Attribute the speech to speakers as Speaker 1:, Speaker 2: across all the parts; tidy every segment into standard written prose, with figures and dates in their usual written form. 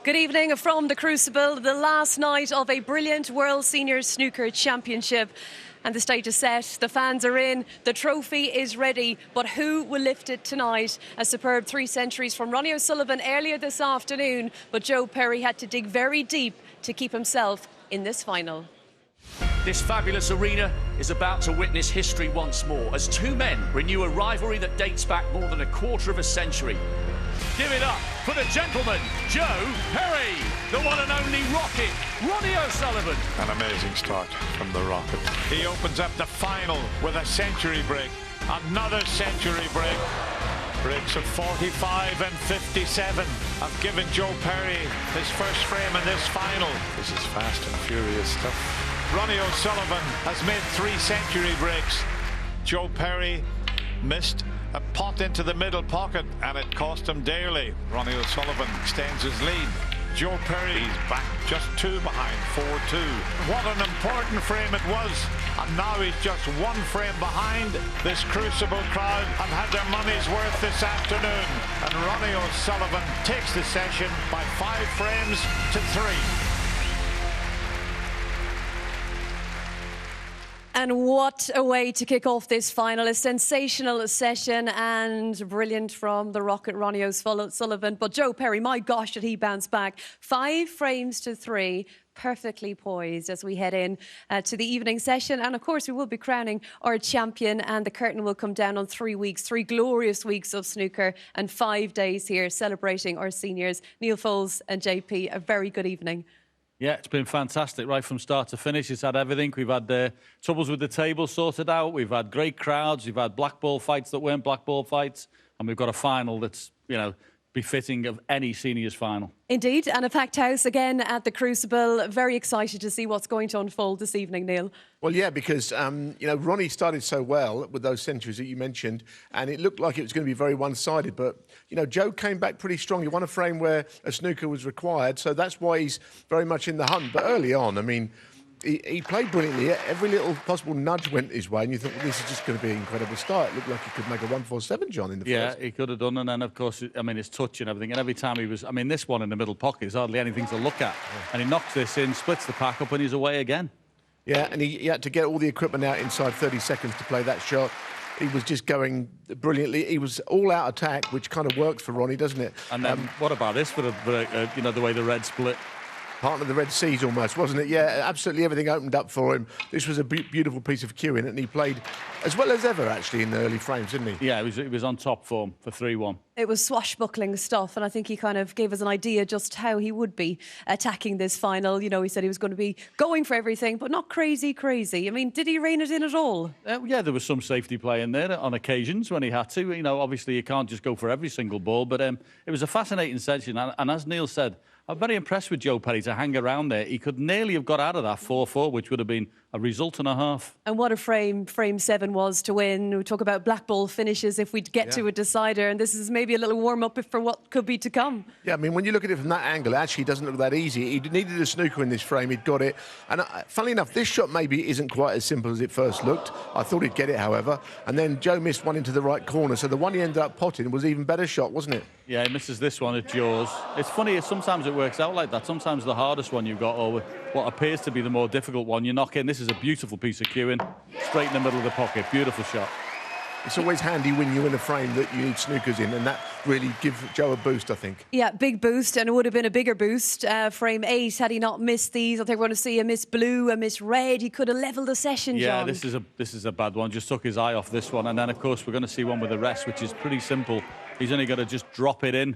Speaker 1: Good evening from the Crucible, the last night of a brilliant World Senior Snooker Championship. And the stage is set, the fans are in, the trophy is ready. But who will lift it tonight? A superb 3 centuries from Ronnie O'Sullivan earlier this afternoon. But Joe Perry had to dig very deep to keep himself in this final.
Speaker 2: This fabulous arena is about to witness history once more as two men renew a rivalry that dates back more than a quarter of a century. Give it up for the gentleman, Joe Perry, the one and only Rocket, Ronnie O'Sullivan.
Speaker 3: An amazing start from the Rocket. He opens up the final with a century break. Another century break. Breaks of 45 and 57 have given Joe Perry his first frame in this final. This is fast and furious stuff. Ronnie O'Sullivan has made 3 century breaks. Joe Perry missed a pot into the middle pocket and it cost him dearly. Ronnie O'Sullivan extends his lead. Joe Perry's back just 2 behind, 4-2. What an important frame it was. And now he's just 1 frame behind. This Crucible crowd have had their money's worth this afternoon. And Ronnie O'Sullivan takes the session by 5 frames to 3.
Speaker 1: And what a way to kick off this final. A sensational session and brilliant from the Rocket, Ronnie O'Sullivan. But Joe Perry, my gosh, did he bounce back. 5 frames to 3, perfectly poised as we head in to the evening session. And of course, we will be crowning our champion, and the curtain will come down on 3 weeks, 3 glorious weeks of snooker and 5 days here celebrating our seniors. Neil Foles and JP, a very good evening.
Speaker 4: Yeah, it's been fantastic right from start to finish. It's had everything. We've had troubles with the table sorted out. We've had great crowds. We've had black ball fights that weren't black ball fights. And we've got a final that's, befitting of any seniors final.
Speaker 1: Indeed, and a packed house again at the Crucible. Very excited to see what's going to unfold this evening, Neil.
Speaker 5: Well, yeah, because, Ronnie started so well with those centuries that you mentioned, and it looked like it was going to be very one-sided. But, Joe came back pretty strong. He won a frame where a snooker was required, so that's why he's very much in the hunt. But early on, he played brilliantly. Every little possible nudge went his way, and you thought, well, this is just going to be an incredible start. It looked like he could make a 147, John, in the first.
Speaker 4: Yeah, he could have done. And then, of course, his touch and everything. And every time he was... this one in the middle pocket is hardly anything to look at. Yeah. And he knocks this in, splits the pack up, and he's away again. Yeah,
Speaker 5: and he had to get all the equipment out inside 30 seconds to play that shot. He was just going brilliantly. He was all-out attack, which kind of works for Ronnie, doesn't it?
Speaker 4: And then what about this for the way the red split?
Speaker 5: Part of the Red Seas almost, wasn't it? Yeah, absolutely everything opened up for him. This was a beautiful piece of cueing, and he played as well as ever, actually, in the early frames, didn't he?
Speaker 4: Yeah, he was on top form for 3-1.
Speaker 1: It was swashbuckling stuff, and I think he kind of gave us an idea just how he would be attacking this final. He said he was going to be going for everything, but not crazy. Did he rein it in at all?
Speaker 4: Yeah, there was some safety play in there on occasions when he had to. Obviously you can't just go for every single ball, but it was a fascinating session. And as Neil said, I'm very impressed with Joe Perry to hang around there. He could nearly have got out of that 4-4, which would have been a result and a half.
Speaker 1: And what a frame 7 was to win. We talk about black ball finishes if we get to a decider, and this is maybe a little warm-up for what could be to come. Yeah,
Speaker 5: when you look at it from that angle, it actually doesn't look that easy. He needed a snooker in this frame. He'd got it. And funnily enough, this shot maybe isn't quite as simple as it first looked. I thought he'd get it, however. And then Joe missed one into the right corner, so the one he ended up potting was even better shot, wasn't it?
Speaker 4: Yeah, he misses this one at jaws. It's funny, sometimes it works out like that. Sometimes the hardest one you've got, or what appears to be the more difficult one, you knock in. This is a beautiful piece of cueing, straight in the middle of the pocket. Beautiful shot.
Speaker 5: It's always handy when you're in a frame that you need snookers in, and that really gives Joe a boost, I think. Yeah,
Speaker 1: big boost, and it would have been a bigger boost. Frame 8, had he not missed these, I think we're going to see a miss blue, a miss red. He could have levelled the session,
Speaker 4: yeah,
Speaker 1: John.
Speaker 4: Yeah, this is a bad one. Just took his eye off this one, and then, of course, we're going to see one with the rest, which is pretty simple. He's only got to just drop it in.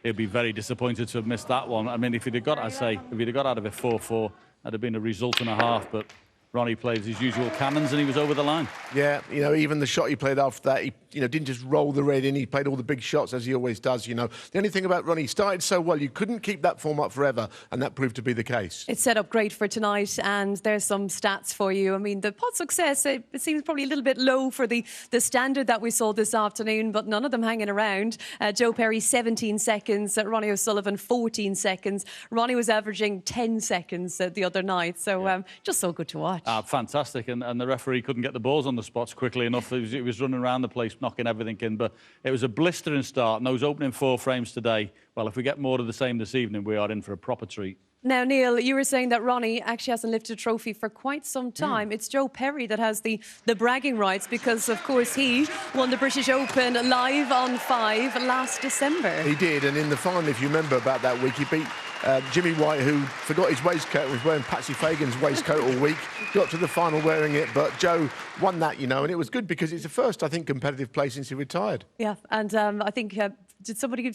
Speaker 4: He'll be very disappointed to have missed that one. If he'd have got, out of it 4-4, that'd have been a result and a half, but Ronnie played his usual cannons and he was over the line.
Speaker 5: Yeah, even the shot he played after that, he didn't just roll the red in, he played all the big shots as he always does, The only thing about Ronnie, he started so well, you couldn't keep that form up forever, and that proved to be the case.
Speaker 1: It's set up great for tonight, and there's some stats for you. The pot success, it seems probably a little bit low for the standard that we saw this afternoon, but none of them hanging around. Joe Perry, 17 seconds, Ronnie O'Sullivan, 14 seconds. Ronnie was averaging 10 seconds the other night, so just so good to watch.
Speaker 4: Fantastic, and the referee couldn't get the balls on the spots quickly enough. He was running around the place just knocking everything in. But it was a blistering start, and those opening 4 frames today, well, if we get more of the same this evening, we are in for a proper treat.
Speaker 1: Now, Neil, you were saying that Ronnie actually hasn't lifted a trophy for quite some time. It's Joe Perry that has the bragging rights because, of course, he won the British Open live on 5 last December.
Speaker 5: He did, and in the final, if you remember about that week, he beat Jimmy White, who forgot his waistcoat and was wearing Patsy Fagan's waistcoat all week. Got to the final wearing it, but Joe won that, you know, and it was good because it's the first, I think, competitive play since he retired.
Speaker 1: Yeah, and I think, did somebody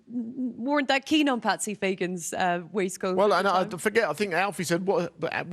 Speaker 1: weren't that keen on Patsy Fagan's waistcoat?
Speaker 5: Well, and I forget, I think Alfie said, where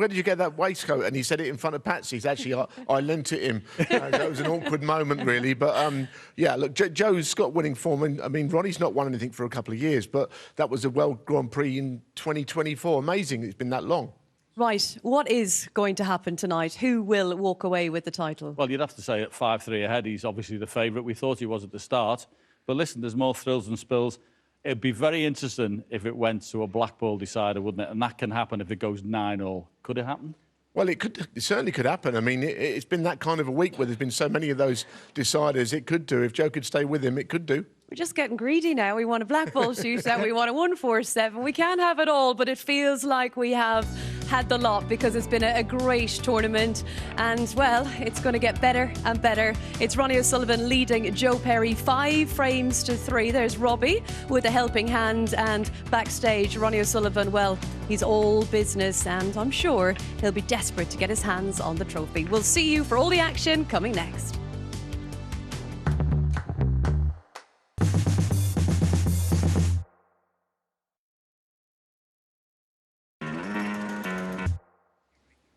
Speaker 5: did you get that waistcoat? And he said it in front of Patsy's. Actually, I lent it him. That was an awkward moment, really. But, yeah, look, Joe's got winning form. And, I mean, Ronnie's not won anything for a couple of years, but that was a World Grand Prix in 2024. Amazing it's been that long.
Speaker 1: Right, what is going to happen tonight? Who will walk away with the title?
Speaker 4: Well, you'd have to say at 5-3 ahead, he's obviously the favourite. We thought he was at the start. But listen, there's more thrills and spills. It'd be very interesting if it went to a black ball decider, wouldn't it? And that can happen if it goes 9-all. Could it happen?
Speaker 5: Well, it certainly could happen. I mean, it's been that kind of a week where there's been so many of those deciders. It could do. If Joe could stay with him, it could do.
Speaker 1: We're just getting greedy now. We want a black ball shootout. We want a 147. We can't have it all, but it feels like we have had the lot because it's been a great tournament. And, well, it's going to get better and better. It's Ronnie O'Sullivan leading Joe Perry 5 frames to 3. There's Robbie with a helping hand. And backstage, Ronnie O'Sullivan, well, he's all business. And I'm sure he'll be desperate to get his hands on the trophy. We'll see you for all the action coming next.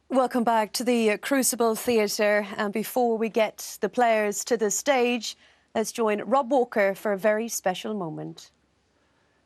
Speaker 1: Welcome back to the Crucible Theatre. And before we get the players to the stage, let's join Rob Walker for a very special moment.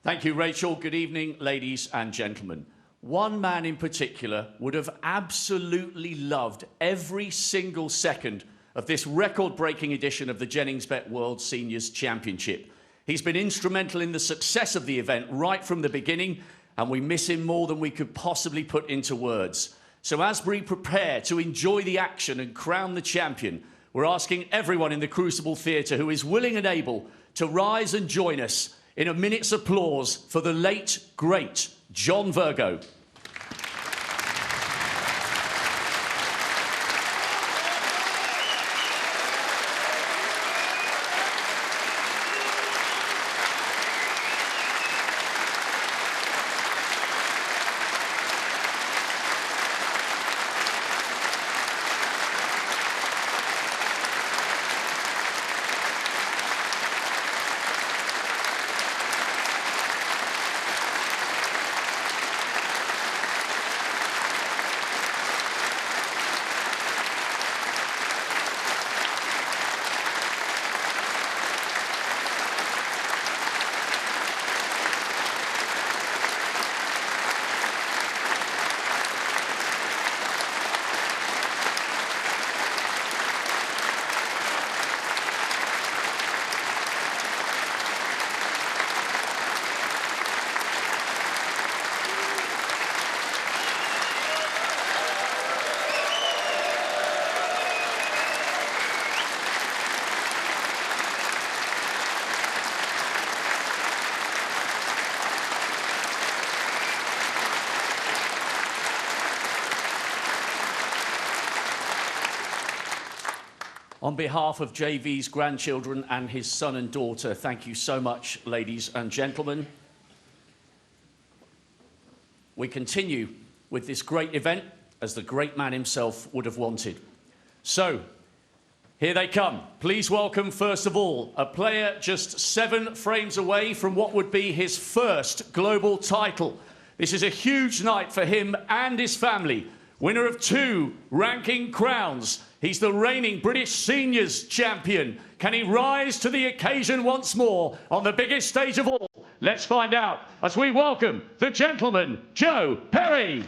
Speaker 2: Thank you, Rachel. Good evening, ladies and gentlemen. One man in particular would have absolutely loved every single second of this record-breaking edition of the JenningsBet World Seniors Championship. He's been instrumental in the success of the event right from the beginning, and we miss him more than we could possibly put into words. So as we prepare to enjoy the action and crown the champion, we're asking everyone in the Crucible Theatre who is willing and able to rise and join us in a minute's applause for the late, great John Virgo. On behalf of JV's grandchildren and his son and daughter, thank you so much, ladies and gentlemen. We continue with this great event as the great man himself would have wanted. So, here they come. Please welcome, first of all, a player just 7 frames away from what would be his first global title. This is a huge night for him and his family. Winner of 2 ranking crowns. He's the reigning British Seniors champion. Can he rise to the occasion once more on the biggest stage of all? Let's find out as we welcome the gentleman, Joe Perry.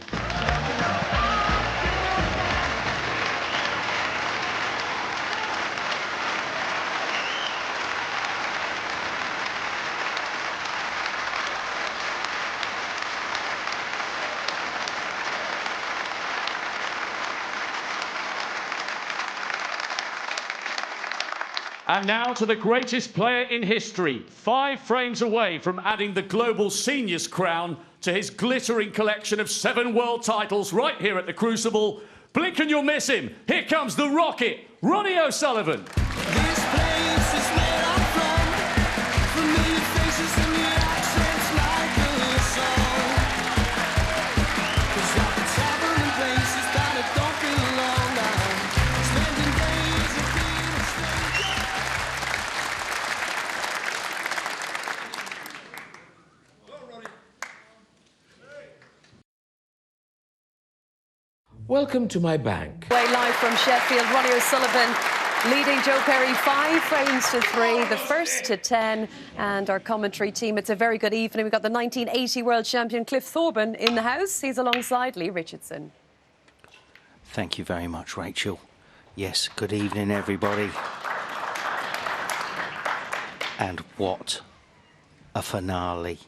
Speaker 2: And now to the greatest player in history, 5 frames away from adding the global seniors crown to his glittering collection of 7 world titles right here at the Crucible. Blink and you'll miss him. Here comes the Rocket, Ronnie O'Sullivan.
Speaker 6: This place is where I'm from. Familiar faces and the accents like a song. 'Cause I've been traveling places that I don't belong. I'm spending days of being a stranger.
Speaker 7: Welcome to my bank.
Speaker 1: Way live from Sheffield, Ronnie O'Sullivan leading Joe Perry 5 frames to 3, the first to 10. And our commentary team, it's a very good evening. We've got the 1980 world champion Cliff Thorburn in the house. He's alongside Lee Richardson.
Speaker 8: Thank you very much, Rachel. Yes, good evening, everybody. And what a finale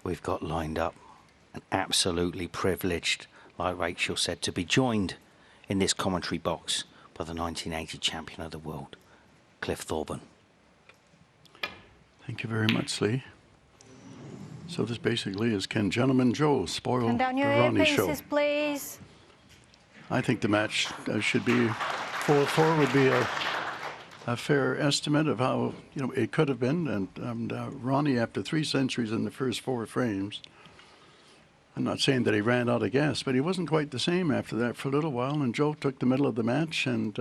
Speaker 8: we've got lined up. And absolutely privileged, like Rachel said, to be joined in this commentary box by the 1980 champion of the world, Cliff Thorburn.
Speaker 9: Thank you very much, Lee. So this basically is, can Gentleman Joe spoil
Speaker 10: And down
Speaker 9: the
Speaker 10: your
Speaker 9: Ronnie show?
Speaker 10: earpieces, please.
Speaker 9: I think the match should be 4-4 would be a fair estimate of how it could have been. And Ronnie, after 3 centuries in the first 4 frames, I'm not saying that he ran out of gas, but he wasn't quite the same after that for a little while. And Joe took the middle of the match, and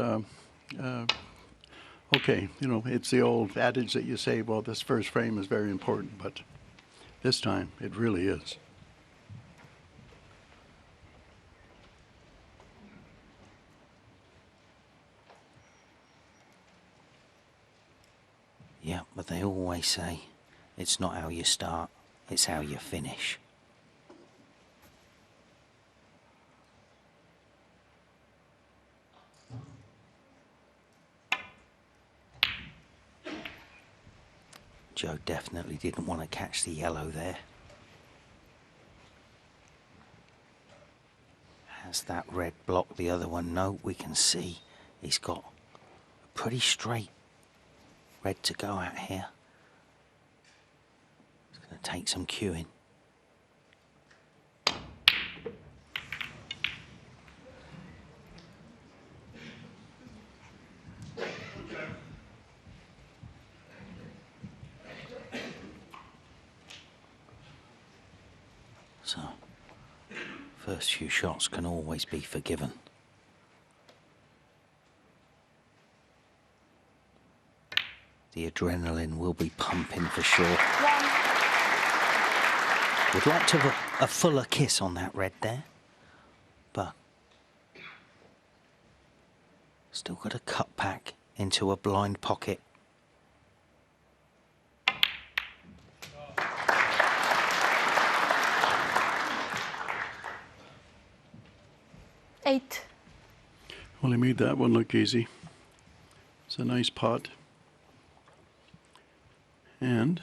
Speaker 9: okay, it's the old adage that you say, well, this first frame is very important, but this time it really is.
Speaker 8: Yeah, but they always say it's not how you start, it's how you finish. Joe definitely didn't want to catch the yellow there. Has that red blocked the other one? No, we can see he's got a pretty straight red to go at here. It's going to take some cueing. So, first few shots can always be forgiven. The adrenaline will be pumping for sure. Would like to have a fuller kiss on that red there, but still got a cut back into a blind pocket.
Speaker 10: Eight.
Speaker 9: Well, he made that one look easy. It's a nice pot. And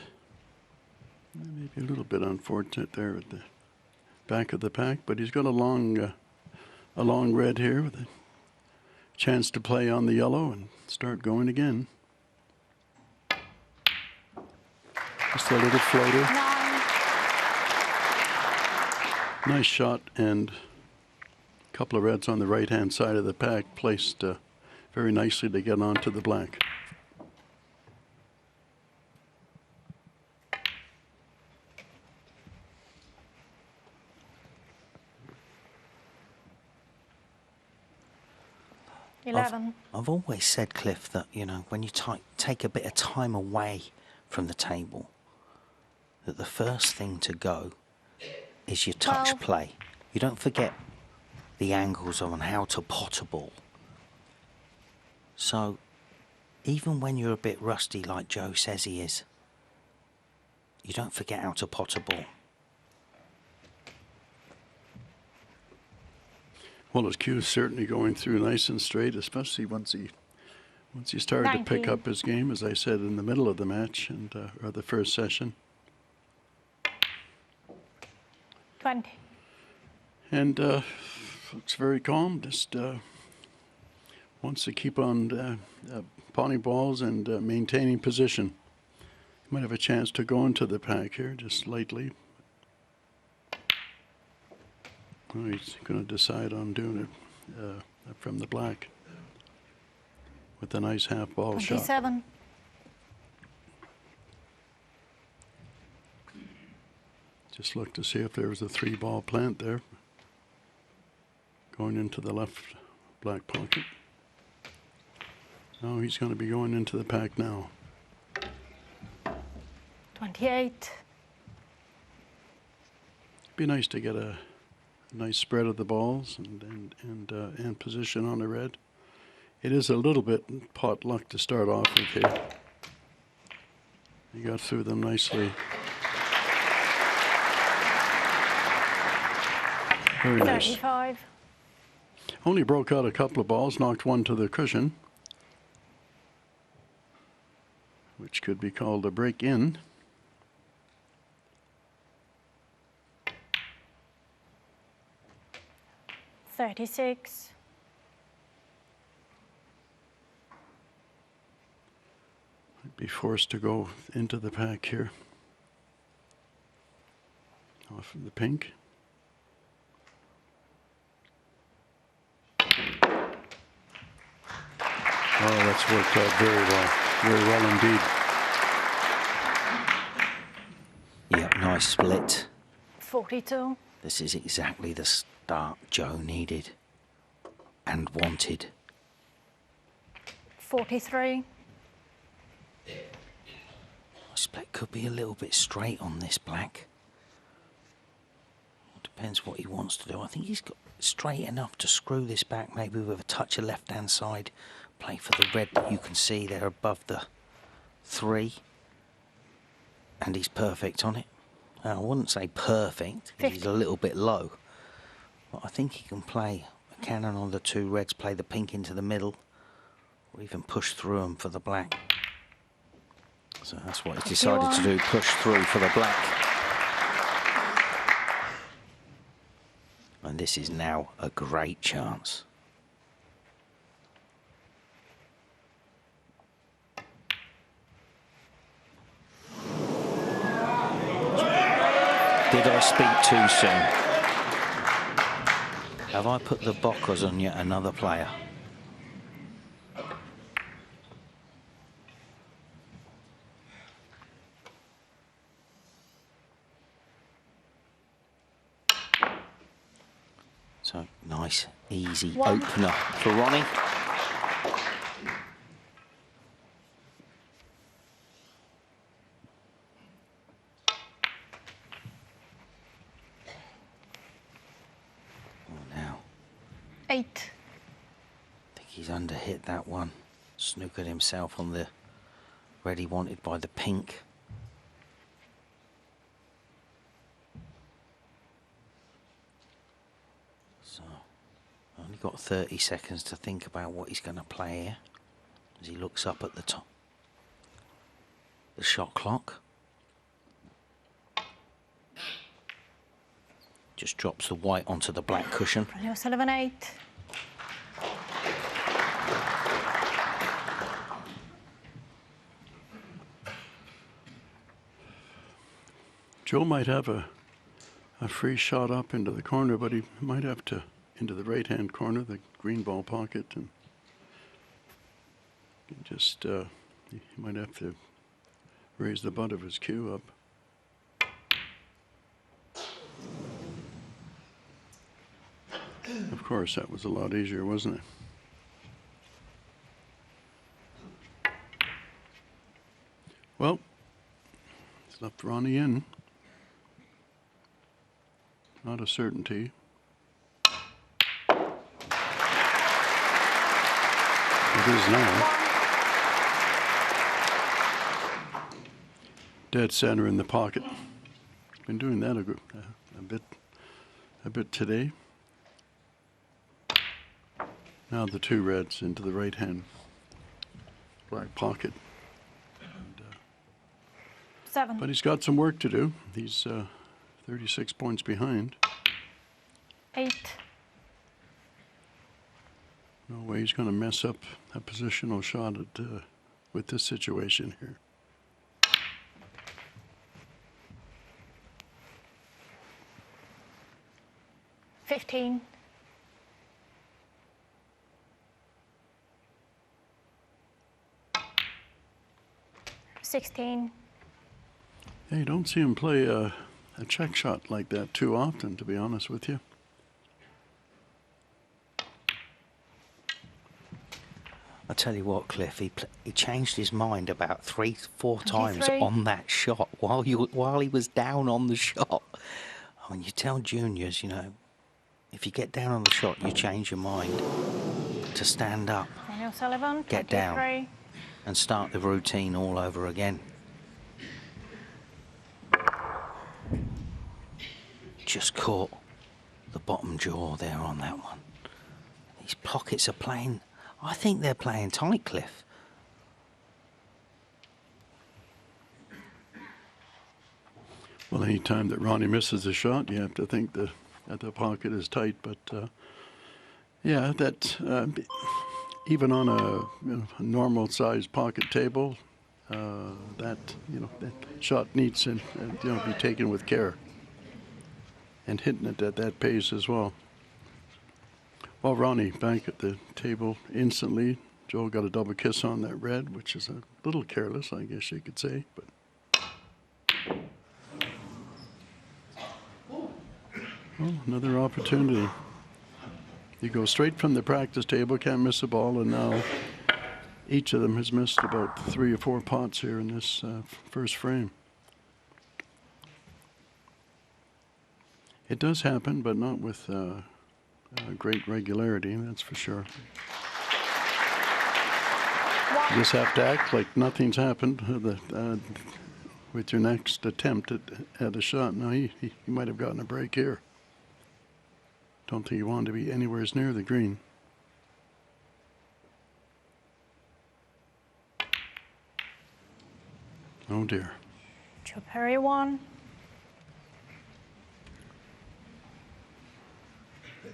Speaker 9: maybe a little bit unfortunate there at the back of the pack, but he's got a long red here with a chance to play on the yellow and start going again. Just a little floater.
Speaker 10: 9.
Speaker 9: Nice shot, and a couple of reds on the right-hand side of the pack placed very nicely to get onto the black.
Speaker 8: I've always said, Cliff, that, when you take a bit of time away from the table, that the first thing to go is your touch play. You don't forget the angles on how to pot a ball. So, even when you're a bit rusty like Joe says he is, you don't forget how to pot a ball.
Speaker 9: Well, his cue is certainly going through nice and straight, especially once he started
Speaker 10: 19.
Speaker 9: to pick up his game, as I said, in the middle of the match and or the first session.
Speaker 10: 20.
Speaker 9: And looks very calm. Just wants to keep on pawning balls and maintaining position. Might have a chance to go into the pack here, just slightly. Oh, he's going to decide on doing it from the black with a nice half ball
Speaker 7: 27.
Speaker 9: shot. Just look to see if there was a 3-ball plant there. Going into the left black pocket. No, he's going to be going into the pack now.
Speaker 7: 28.
Speaker 9: Be nice to get a nice spread of the balls and position on the red. It is a little bit pot luck to start off with here. He got through them nicely. Very nice.
Speaker 7: 35.
Speaker 9: Only broke out a couple of balls, knocked one to the cushion, which could be called a break in.
Speaker 7: $36.
Speaker 9: Might be forced to go into the pack here. Off of the pink. Oh, that's worked out very well indeed.
Speaker 8: Yep, nice split.
Speaker 7: 42.
Speaker 8: This is exactly the start Joe needed and wanted.
Speaker 7: 43.
Speaker 8: Split could be a little bit straight on this black. Depends what he wants to do. I think he's got straight enough to screw this back, maybe with a touch of left-hand side. Play for the red that you can see there above the 3. And he's perfect on it. Now, I wouldn't say perfect, because he's a little bit low. But I think he can play a cannon on the 2 reds, play the pink into the middle, or even push through them for the black. So that's what he's decided to do, push through for the black. And this is now a great chance. Did I speak too soon? Have I put the bockers on yet another player? So, nice, easy opener for Ronnie. Oh, now.
Speaker 7: 8.
Speaker 8: I think he's underhit that one. Snookered himself on the red he wanted by the pink. So, only got 30 seconds to think about what he's going to play here. As he looks up at the top. The shot clock. Just drops the white onto the black cushion.
Speaker 7: Leo Sullivan 8.
Speaker 9: Joe might have a free shot up into the corner, but he might have to into the right-hand corner, the green ball pocket, and just he might have to raise the butt of his cue up. Of course, that was a lot easier, wasn't it? Well, it's left Ronnie in. Not a certainty. It is now. Dead center in the pocket. Been doing that a bit today. Now the 2 reds into the right hand black pocket. And,
Speaker 7: 7.
Speaker 9: but he's got some work to do. He's 36 points behind.
Speaker 7: 8.
Speaker 9: No way he's going to mess up a positional shot with this situation here.
Speaker 7: $15. 16.
Speaker 9: Yeah, you don't see him play a check shot like that too often, to be honest with you.
Speaker 8: I tell you what, Cliff, he changed his mind about 3-4 times
Speaker 7: 23.
Speaker 8: on that shot while he was down on the shot. I mean, you tell juniors, you know, if you get down on the shot, you change your mind to stand up,
Speaker 7: Daniel Sullivan,
Speaker 8: get
Speaker 7: 23.
Speaker 8: down, and start the routine all over again. Just caught the bottom jaw there on that one. These pockets are playing. I think they're playing tight, Cliff.
Speaker 9: Well, any time that Ronnie misses a shot, you have to think that the pocket is tight. But yeah, that even on a normal-sized pocket table, that shot needs to be taken with care and hitting it at that pace as well. Well, Ronnie back at the table instantly. Joe got a double kiss on that red, which is a little careless, I guess you could say. But well, another opportunity. You go straight from the practice table, can't miss a ball, and now each of them has missed about 3 or 4 pots here in this first frame. It does happen, but not with great regularity, that's for sure. You just have to act like nothing's happened with your next attempt at a shot. Now, he might have gotten a break here. Don't think he wanted to be anywhere near the green. Oh, dear.
Speaker 7: Joe Perry, 1.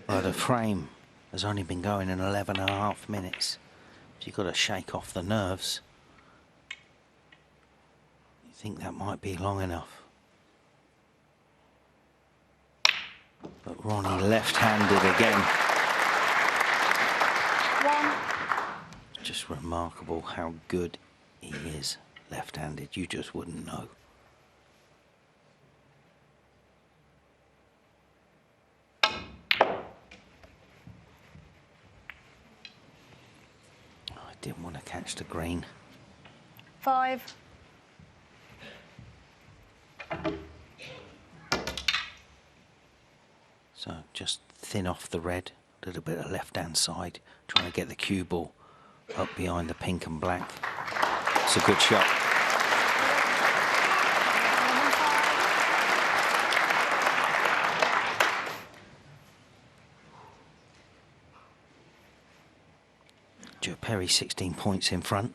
Speaker 8: Well, the frame has only been going in 11.5 minutes. So you've got to shake off the nerves. You think that might be long enough. But Ronnie left-handed again.
Speaker 7: 1.
Speaker 8: Just remarkable how good he is left-handed. You just wouldn't know. Didn't want to catch the green.
Speaker 7: 5.
Speaker 8: So just thin off the red, a little bit of left-hand side, trying to get the cue ball up behind the pink and black. It's a good shot. Joe Perry 16 points in front.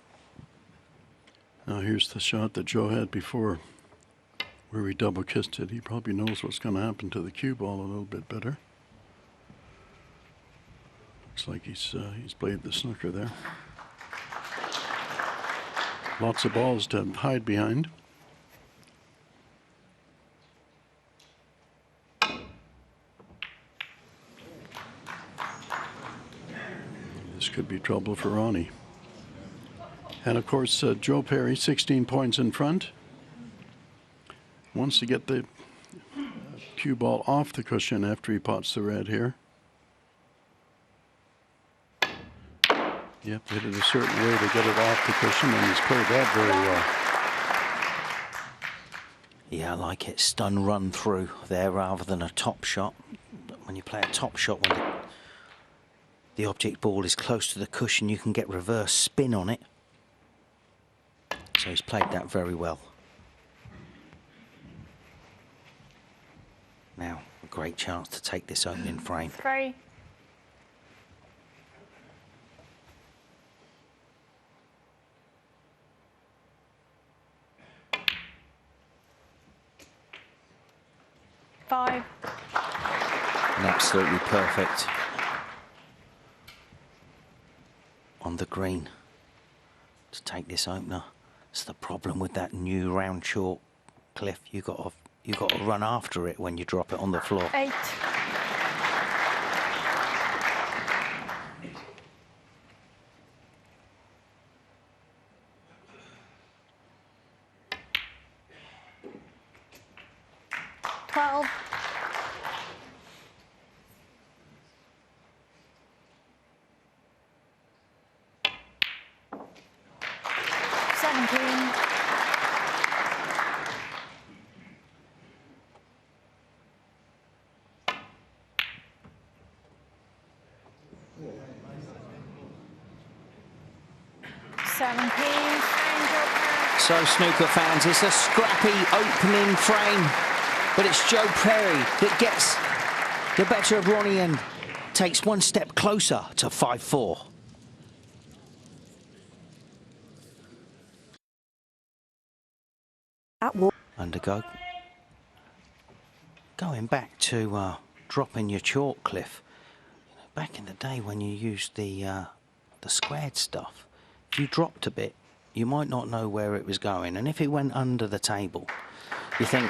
Speaker 9: Now here's the shot that Joe had before, where he double kissed it. He probably knows what's going to happen to the cue ball a little bit better. Looks like he's played the snooker there. Lots of balls to hide behind. This could be trouble for Ronnie. And of course, Joe Perry, 16 points in front. Wants to get the cue ball off the cushion after he pots the red here. Yep, hit it a certain way to get it off the cushion, and he's played that very well.
Speaker 8: Yeah, I like it. Stun run through there rather than a top shot. When you play a top shot, when the object ball is close to the cushion, you can get reverse spin on it. So he's played that very well. Now, a great chance to take this opening frame.
Speaker 7: 3. $5.
Speaker 8: And absolutely perfect. on the green to take this opener. It's the problem with that new round chalk, Cliff. You got to run after it when you drop it on the floor.
Speaker 7: 8.
Speaker 8: So, snooker fans, it's a scrappy opening frame, but it's Joe Perry that gets the better of Ronnie and takes one step closer to 5-4. Undergo. Going back to dropping your chalk, Cliff. Back in the day when you used the squared stuff, if you dropped a bit, you might not know where it was going, and if it went under the table, you think,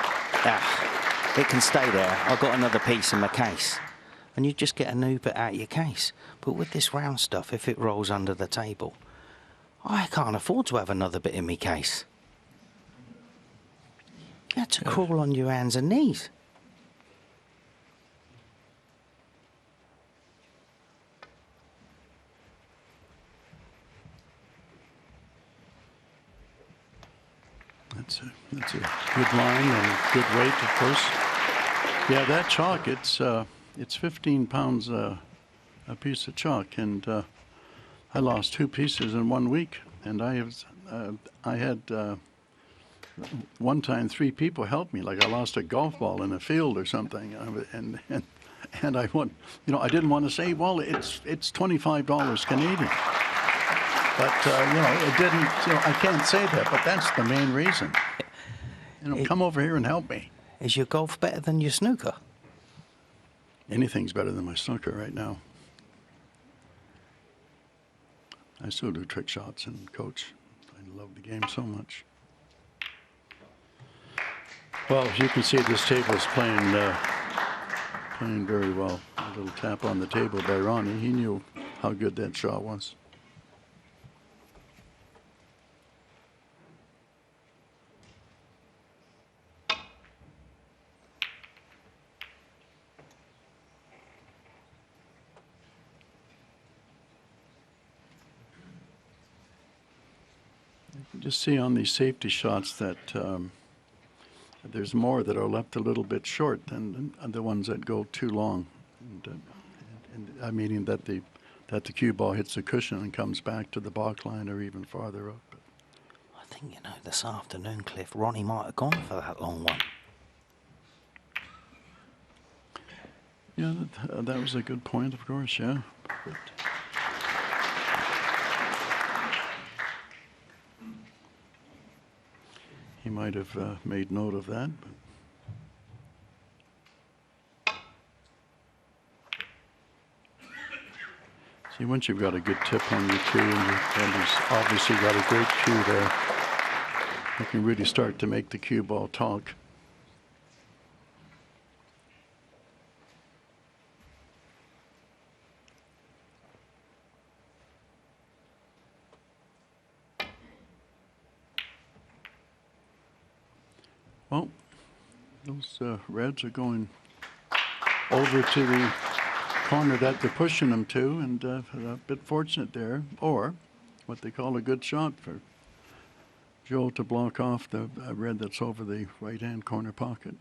Speaker 8: it can stay there, I've got another piece in my case, and you just get a new bit out of your case. But with this round stuff, if it rolls under the table, I can't afford to have another bit in my case. You had to crawl on your hands and knees.
Speaker 9: That's a good line and good weight, of course. Yeah, that chalk, it's 15 pounds a piece of chalk, and I lost 2 pieces in 1 week, and I had one time 3 people help me, like I lost a golf ball in a field or something, and I won. You know, I didn't want to say, well, it's $25 Canadian. But, it didn't, I can't say that, but that's the main reason. Come over here and help me.
Speaker 8: Is your golf better than your snooker?
Speaker 9: Anything's better than my snooker right now. I still do trick shots and coach. I love the game so much. Well, as you can see, this table is playing very well. A little tap on the table by Ronnie. He knew how good that shot was. Just see on these safety shots that there's more that are left a little bit short than the ones that go too long. And I mean that the cue ball hits the cushion and comes back to the back line or even farther up.
Speaker 8: I think, this afternoon, Cliff, Ronnie might have gone for that long one.
Speaker 9: Yeah, that was a good point, of course, yeah. But he might have made note of that. But see, once you've got a good tip on your cue, and he's obviously got a great cue there, you can really start to make the cue ball talk. Well, those reds are going over to the corner that they're pushing them to, and a bit fortunate there, or what they call a good shot for Joe to block off the red that's over the right-hand corner pocket.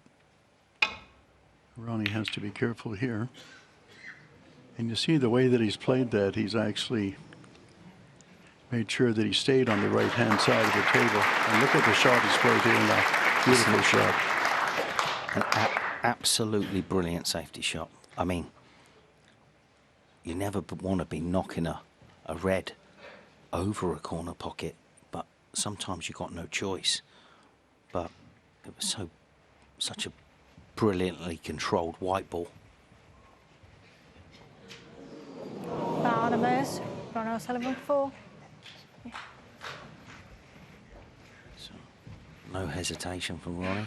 Speaker 9: Ronnie has to be careful here. And you see the way that he's played that, he's actually made sure that he stayed on the right-hand side of the table. And look at the shot he's played here now. Beautiful shot.
Speaker 8: An absolutely brilliant safety shot. I mean, you never want to be knocking a red over a corner pocket, but sometimes you've got no choice. But it was such a brilliantly controlled white ball.
Speaker 7: Barnabas, Ronnie O'Sullivan 4.
Speaker 8: So, no hesitation from Ronnie.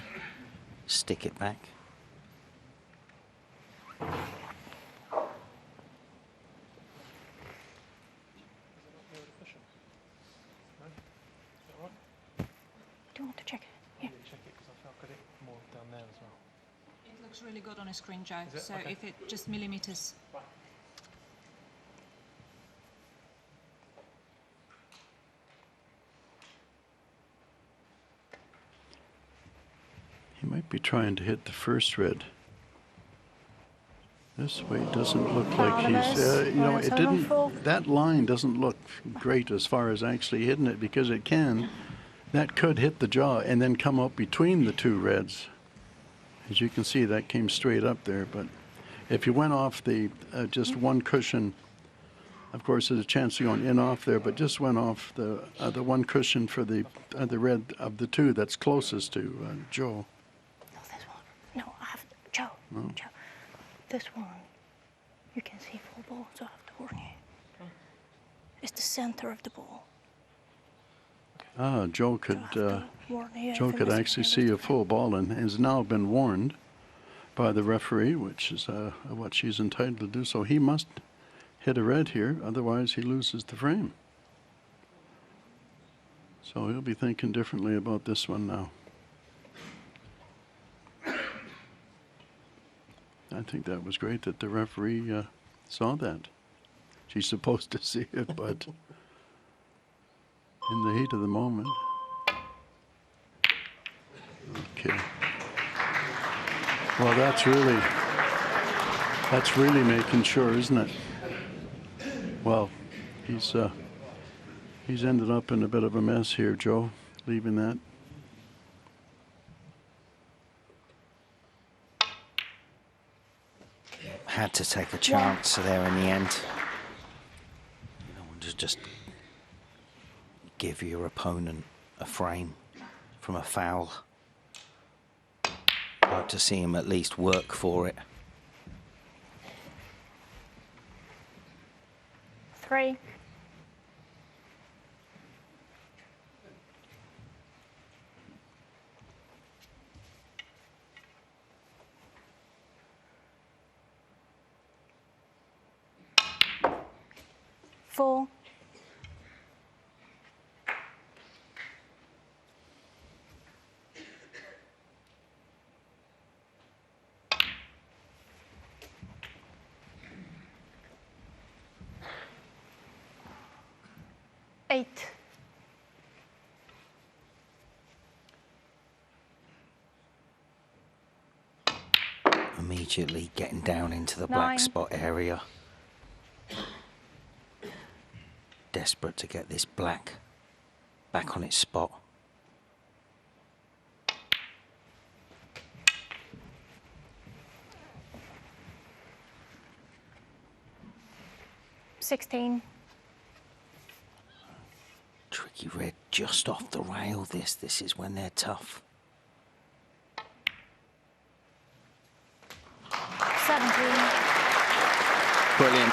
Speaker 8: Stick it back.
Speaker 7: Do you want to check it? Yeah.
Speaker 10: Check it because I've got it more down there as well.
Speaker 11: It looks really good on a screen, Joe.
Speaker 10: Is it?
Speaker 11: So
Speaker 10: Okay.
Speaker 11: if it just millimeters.
Speaker 9: He might be trying to hit the first red. This way it doesn't look like he's, you know, it didn't, that line doesn't look great as far as actually hitting it, because it can, that could hit the jaw and then come up between the two reds. As you can see, that came straight up there, but if you went off the, just one cushion, of course there's a chance of going in off there, but just went off the one cushion for the red of the two that's closest to Joe.
Speaker 7: No, this one. No, I have Joe.
Speaker 9: No.
Speaker 7: Joe. This one, you can see full ball, so I have to warn you. It's the center of the ball.
Speaker 9: Ah, Joe could, Joe could actually see a full ball and has now been warned by the referee, which is what she's entitled to do. So he must hit a red here, otherwise he loses the frame. So he'll be thinking differently about this one now. I think that was great that the referee saw that. She's supposed to see it, but in the heat of the moment. Okay. Well, that's really making sure, isn't it? Well, he's ended up in a bit of a mess here, Joe, leaving that.
Speaker 8: Had to take a chance there in the end. You don't want to just give your opponent a frame from a foul. Like to see him at least work for it.
Speaker 7: 3. Four. Eight.
Speaker 8: Immediately getting down into the
Speaker 7: 9.
Speaker 8: black spot area. Desperate to get this black back on its spot.
Speaker 7: 16.
Speaker 8: Tricky red just off the rail. This is when they're tough.
Speaker 7: 17.
Speaker 8: Brilliant.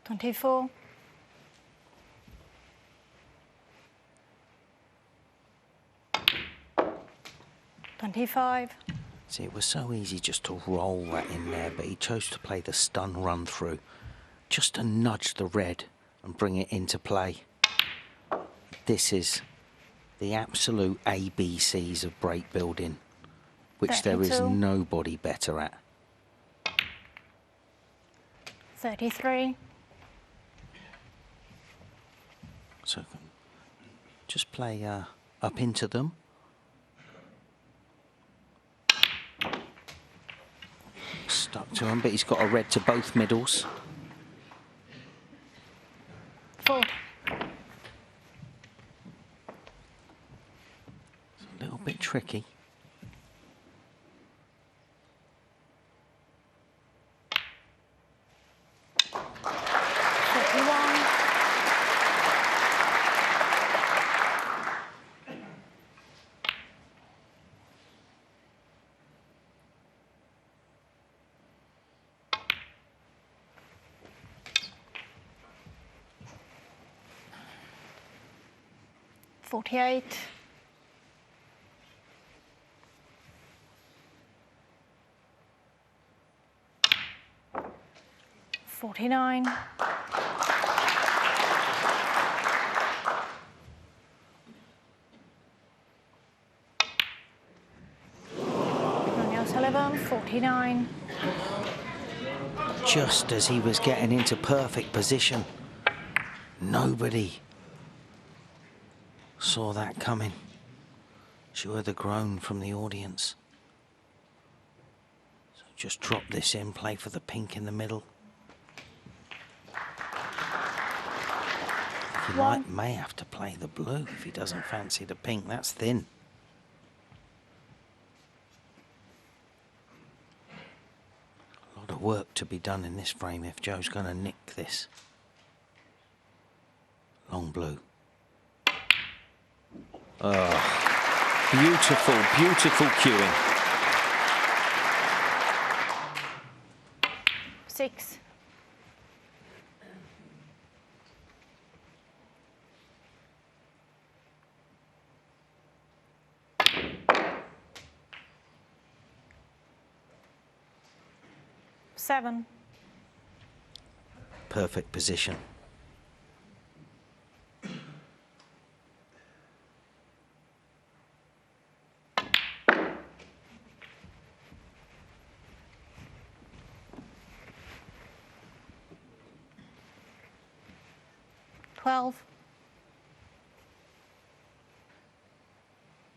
Speaker 7: $24. $25.
Speaker 8: See, it was so easy just to roll that in there, but he chose to play the stun run through, just to nudge the red and bring it into play. This is the absolute ABCs of break building, which there is
Speaker 7: 32.
Speaker 8: nobody better at.
Speaker 7: 33.
Speaker 8: So just play up into them. Stuck to him, but he's got a red to both middles.
Speaker 7: 4.
Speaker 8: It's a little bit tricky.
Speaker 7: 48. 49. Ronnie O'Sullivan, 49.
Speaker 8: Just as he was getting into perfect position, nobody saw that coming. She heard the groan from the audience. So just drop this in, play for the pink in the middle. He may have to play the blue if he doesn't fancy the pink. That's thin. A lot of work to be done in this frame if Joe's going to nick this. Long blue. Oh, beautiful, beautiful cueing.
Speaker 7: 6. 7.
Speaker 8: Perfect position.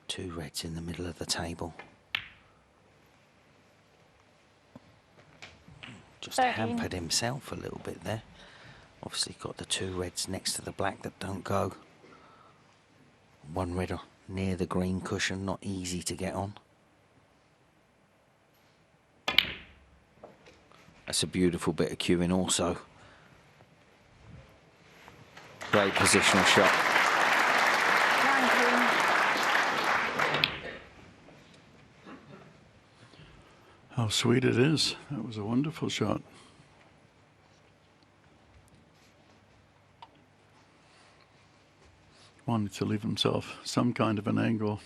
Speaker 8: Two reds in the middle of the table. Just
Speaker 7: 13.
Speaker 8: hampered himself a little bit there. Obviously got the two reds next to the black that don't go. One red near the green cushion, not easy to get on. That's a beautiful bit of cueing also. Great positional shot.
Speaker 7: 19.
Speaker 9: How sweet it is. That was a wonderful shot. Wanted to leave himself some kind of an angle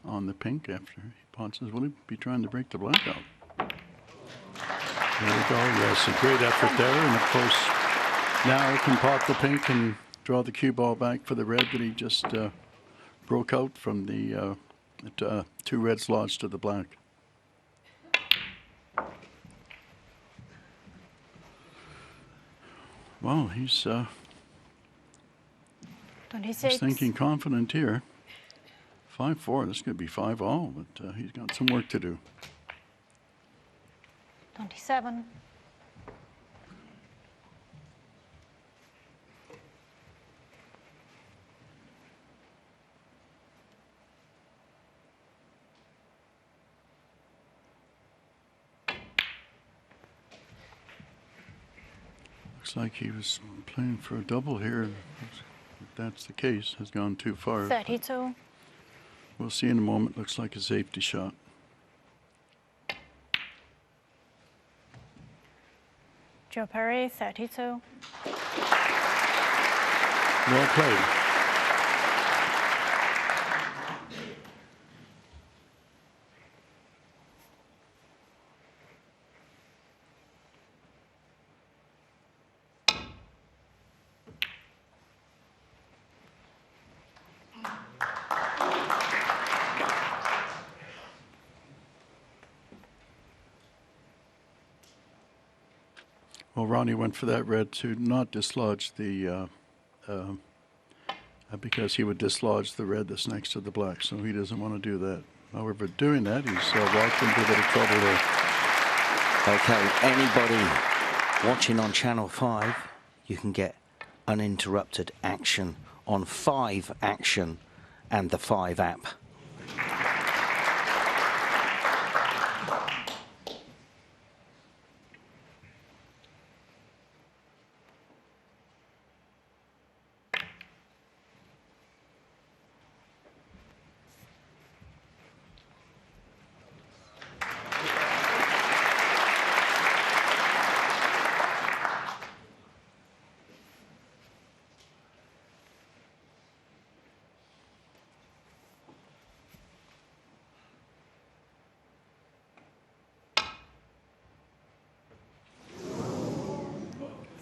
Speaker 9: on the pink after he punches. Will he be trying to break the black out? There we go. Yes, a great effort there. And of course, now he can pot the pink and draw the cue ball back for the red that he just broke out from the two reds lodged to the black. Well, he's
Speaker 7: 26.
Speaker 9: thinking confident here. 5-4. This could be 5-all, but he's got some work to do.
Speaker 7: 27.
Speaker 9: Looks like he was playing for a double here. If that's the case, has gone too far.
Speaker 7: 32.
Speaker 9: We'll see in a moment. Looks like a safety shot.
Speaker 7: Joe Perry, 32.
Speaker 9: Well played. Well, Ronnie went for that red to not dislodge the, because he would dislodge the red that's next to the black, so he doesn't want to do that. However, doing that, he's walked into a bit of trouble there.
Speaker 8: Okay, anybody watching on Channel 5, you can get uninterrupted action on 5 Action and the 5 app.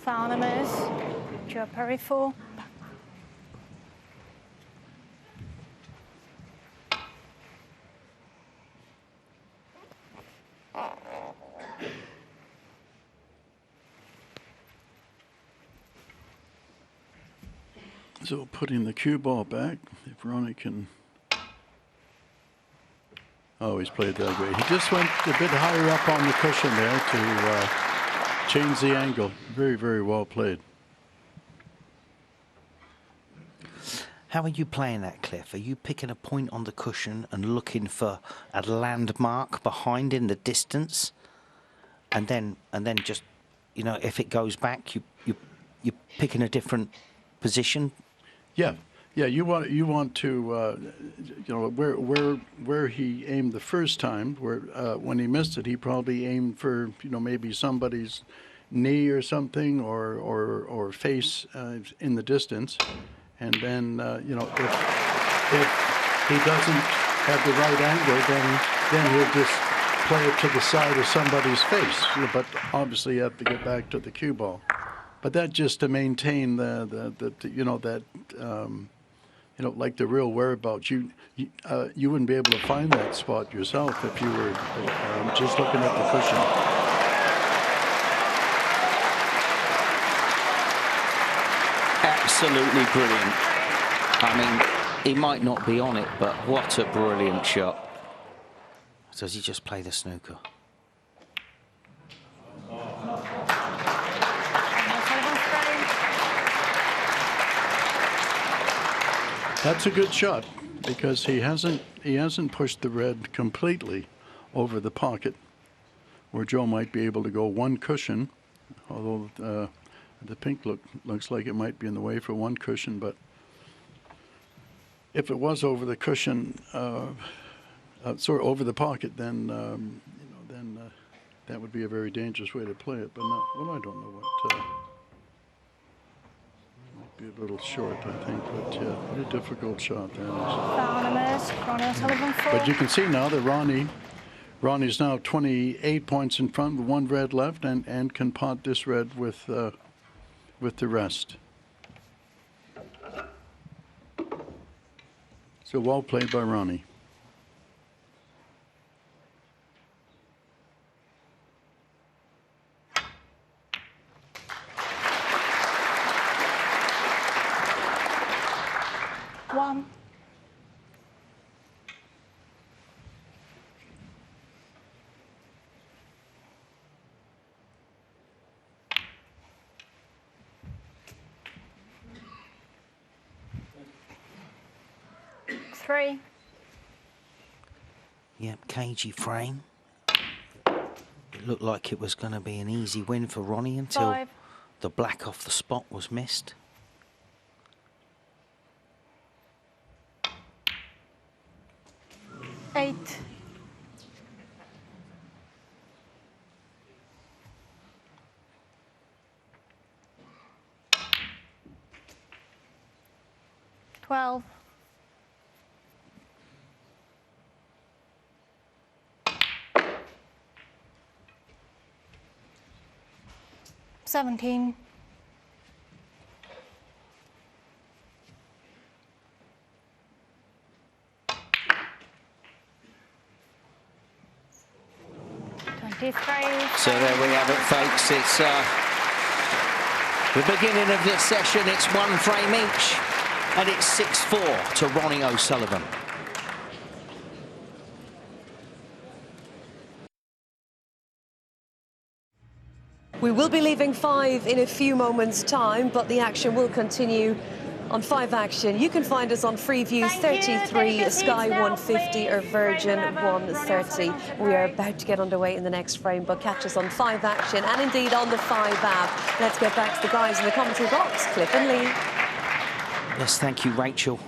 Speaker 7: Found a miss. Joe Perry 4.
Speaker 9: So putting the cue ball back, if Ronnie can. Oh, he's played that way. He just went a bit higher up on the cushion there to change the angle. Very, very well played.
Speaker 8: How are you playing that, Cliff? Are you picking a point on the cushion and looking for a landmark behind in the distance, and then just, you know, if it goes back, you're picking a different position?
Speaker 9: Yeah, yeah. You want to, you know, where he aimed the first time. Where when he missed it, he probably aimed for, you know, maybe somebody's knee or something, or face in the distance. And then, you know, if he doesn't have the right angle, then he'll just play it to the side of somebody's face. But obviously, you have to get back to the cue ball. But that just to maintain the you know, that you know, like the real whereabouts. You wouldn't be able to find that spot yourself if you were just looking at the cushion.
Speaker 8: Absolutely brilliant. I mean, he might not be on it, but what a brilliant shot. Does he just play the snooker?
Speaker 9: That's a good shot because he hasn't pushed the red completely over the pocket, where Joe might be able to go one cushion, although the pink looks like it might be in the way for one cushion. But if it was over the cushion, sort of over the pocket, then you know, then that would be a very dangerous way to play it. But not, well, I don't know what. Might be a little short, I think, but yeah, what a difficult shot that is.
Speaker 7: Found a miss. Ronnie O'Sullivan 4.
Speaker 9: But you can see now that Ronnie's now 28 points in front with one red left, and can pot this red with the rest. So well played by Ronnie.
Speaker 7: One. Three.
Speaker 8: Yep, cagey frame. It looked like it was going to be an easy win for Ronnie until
Speaker 7: 5.
Speaker 8: the black off the spot was missed.
Speaker 7: 8. $12. 17. 23.
Speaker 8: So there we have it, folks. It's the beginning of this session. It's one frame each, and it's 6-4 to Ronnie O'Sullivan.
Speaker 1: We will be leaving 5 in a few moments' time, but the action will continue on 5 Action. You can find us on Freeview 33, Sky 150 or Virgin 130. We are about to get underway in the next frame, but catch us on 5 Action and indeed on the 5 app. Let's get back to the guys in the commentary box, Cliff and Lee.
Speaker 8: Yes, thank you, Rachel.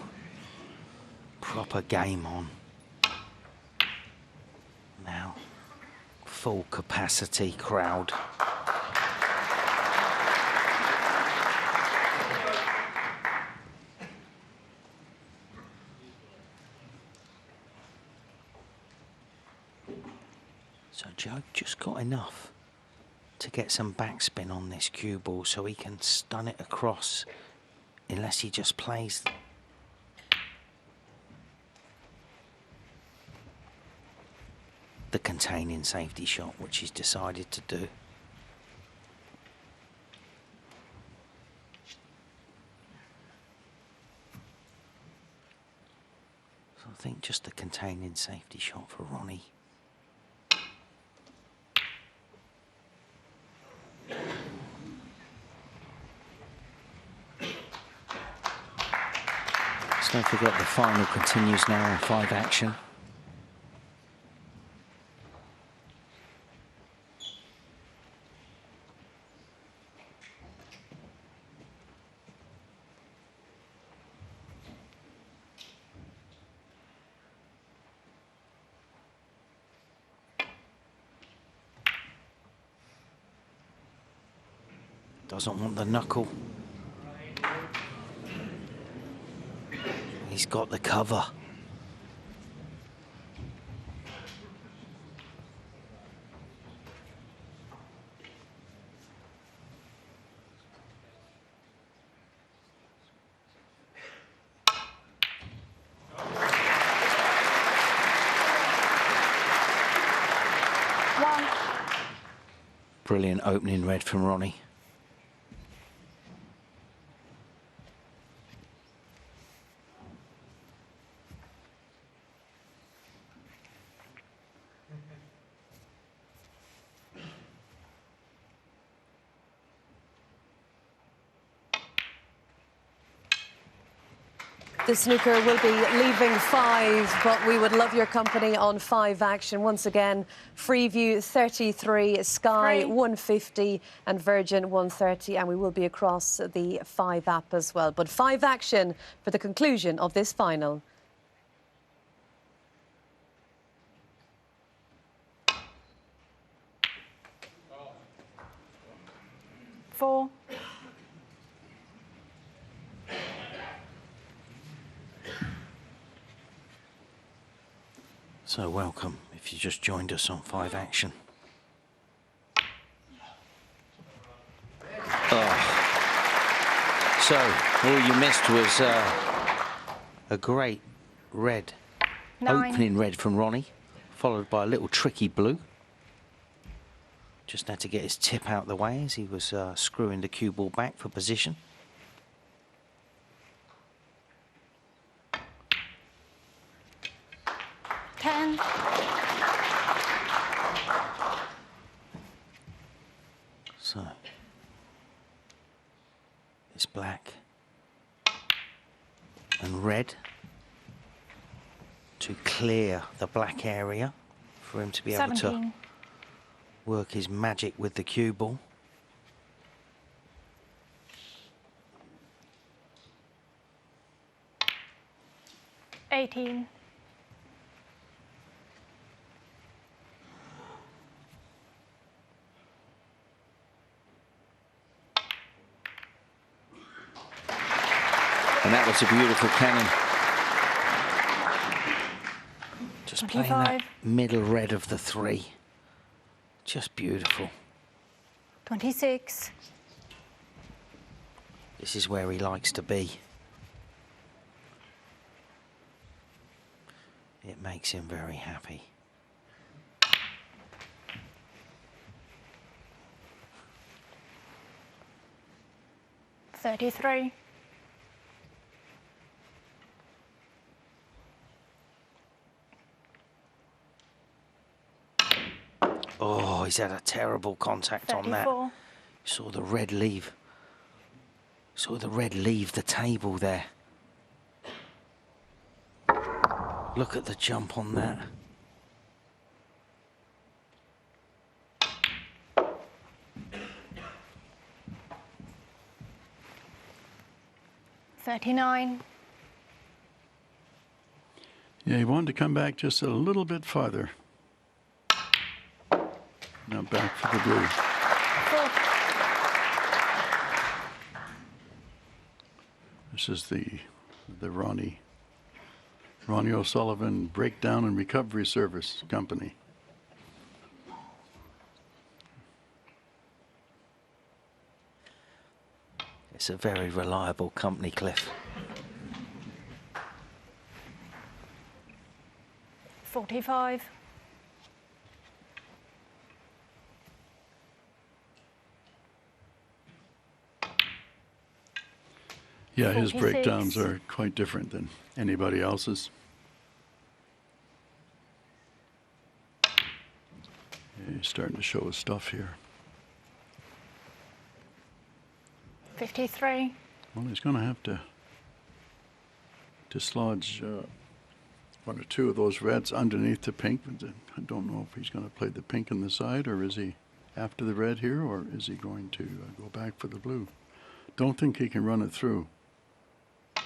Speaker 8: Proper game on. Now, full capacity crowd. So Joe just got enough to get some backspin on this cue ball so he can stun it across, unless he just plays the containing safety shot, which he's decided to do. So I think just the containing safety shot for Ronnie. So don't forget the final continues now in 5 action. Doesn't want the knuckle. He's got the cover.
Speaker 7: One.
Speaker 8: Brilliant opening red from Ronnie.
Speaker 1: The snooker will be leaving 5, but we would love your company on 5 action. Once again, Freeview 33, Sky 150 and Virgin 130, and we will be across the 5 app as well. But 5 action for the conclusion of this final.
Speaker 7: Four.
Speaker 8: So welcome if you just joined us on 5 action. Oh. So all you missed was a great red,
Speaker 7: 9.
Speaker 8: opening red from Ronnie, followed by a little tricky blue. Just had to get his tip out the way as he was screwing the cue ball back for position. So it's black and red to clear the black area for him to be able
Speaker 7: 17.
Speaker 8: to work his magic with the cue ball.
Speaker 7: $18.
Speaker 8: And that was a beautiful cannon. Just
Speaker 7: 25.
Speaker 8: playing that middle red of the 3. Just beautiful.
Speaker 7: 26.
Speaker 8: This is where he likes to be. It makes him very happy.
Speaker 7: $33.
Speaker 8: Oh, he's had a terrible contact on that.
Speaker 7: 34.
Speaker 8: Saw the red leave. Saw the red leave the table there. Look at the jump on that.
Speaker 7: $39.
Speaker 9: Yeah, he wanted to come back just a little bit farther. Now back for the blue.
Speaker 7: 4.
Speaker 9: This is the Ronnie O'Sullivan Breakdown and Recovery Service Company.
Speaker 8: It's a very reliable company, Cliff.
Speaker 7: 45.
Speaker 9: Yeah, his
Speaker 7: 46.
Speaker 9: breakdowns are quite different than anybody else's. Yeah, he's starting to show his stuff here.
Speaker 7: 53.
Speaker 9: Well, he's going to have to dislodge one or two of those reds underneath the pink. I don't know if he's going to play the pink on the side, or is he after the red here, or is he going to go back for the blue? Don't think he can run it through. Yeah,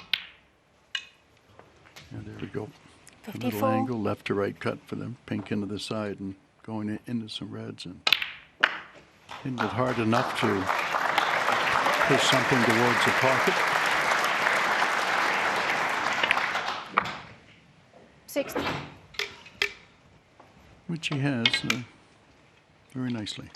Speaker 9: there we go. A
Speaker 7: 54.
Speaker 9: little angle, left to right cut for them. Pink into the side and going into some reds, and hitting it hard enough to push something towards the pocket.
Speaker 7: 60.
Speaker 9: Which he has very nicely.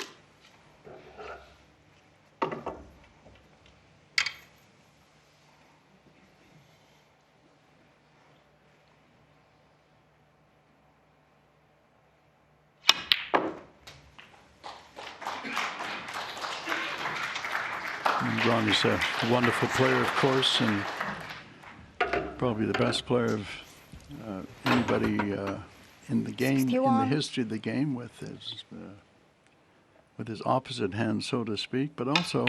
Speaker 9: And Ronnie's a wonderful player, of course, and probably the best player of anybody in the game,
Speaker 7: 61.
Speaker 9: in the history of the game, with his opposite hand, so to speak, but also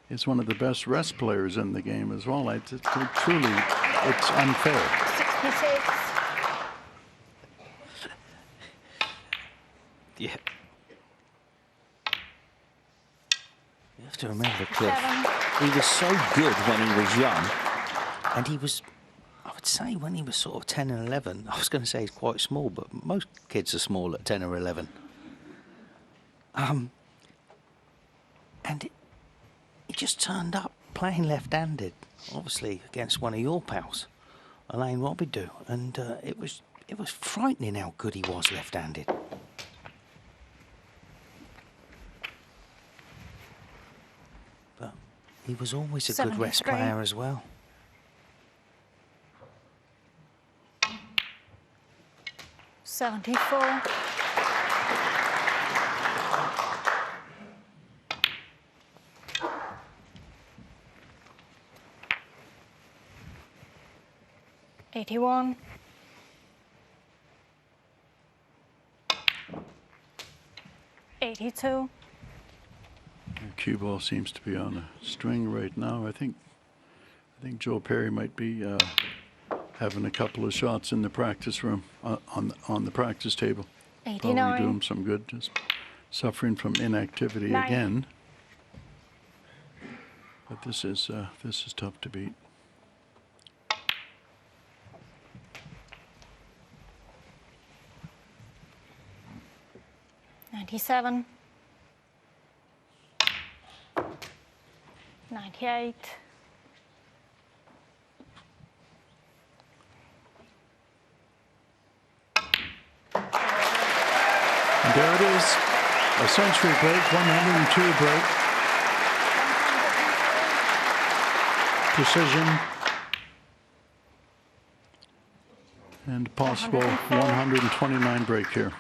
Speaker 9: is one of the best rest players in the game as well. Truly, it's unfair.
Speaker 7: 66.
Speaker 8: Yeah. You have to remember, Cliff,
Speaker 7: 7.
Speaker 8: he was so good when he was young, and he was, I would say, when he was sort of 10 and 11, I was going to say he's quite small, but most kids are small at 10 or 11. And he just turned up playing left-handed, obviously against one of your pals, Elaine Robidoux, and it was frightening how good he was left-handed. But he was always a good rest
Speaker 7: 73.
Speaker 8: player as well.
Speaker 7: 74. 81. 82.
Speaker 9: Cue ball seems to be on a string right now. I think Joe Perry might be having a couple of shots in the practice room, on the practice table.
Speaker 7: 89.
Speaker 9: Probably do him some good. Just suffering from inactivity
Speaker 7: 9.
Speaker 9: again. But this is tough to beat.
Speaker 7: 97. 98.
Speaker 9: And there it is, a century break, 102 break. Precision. And possible 129 break here.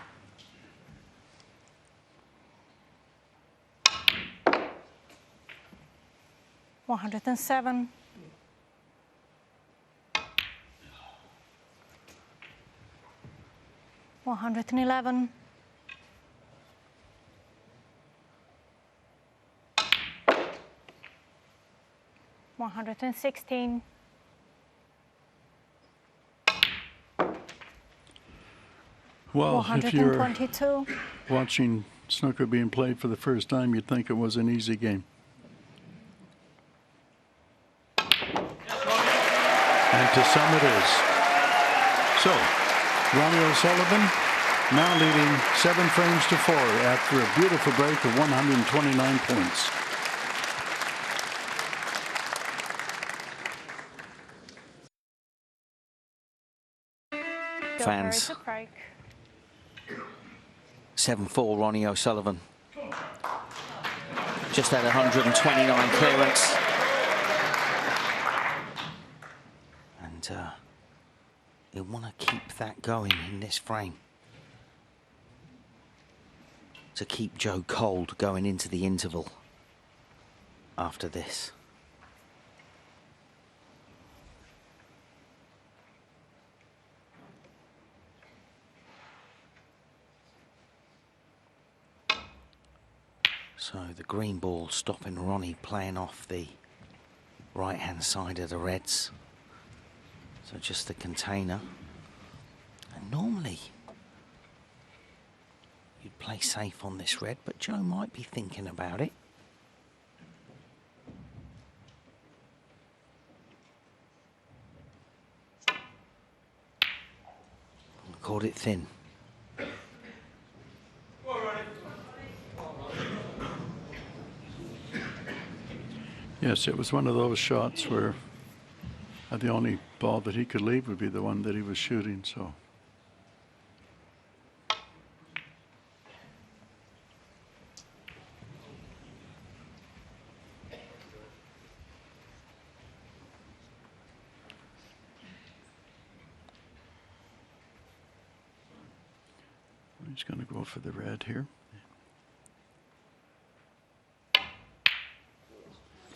Speaker 7: $107. 111. 116.
Speaker 9: Well, if you're
Speaker 7: 122.
Speaker 9: watching snooker being played for the first time, you'd think it was an easy game. And to some it is. So, Ronnie O'Sullivan now leading 7 frames to 4 after a beautiful break of 129 points.
Speaker 8: Fans. 7-4 Ronnie O'Sullivan. Just had 129 clearance. that going in this frame to keep Joe cold going into the interval after this. So the green ball stopping Ronnie playing off the right-hand side of the reds. So just the container. And normally you'd play safe on this red, but Joe might be thinking about it. Caught it thin.
Speaker 9: Yes, it was one of those shots where the only ball that he could leave would be the one that he was shooting, so. He's going to go for the red here.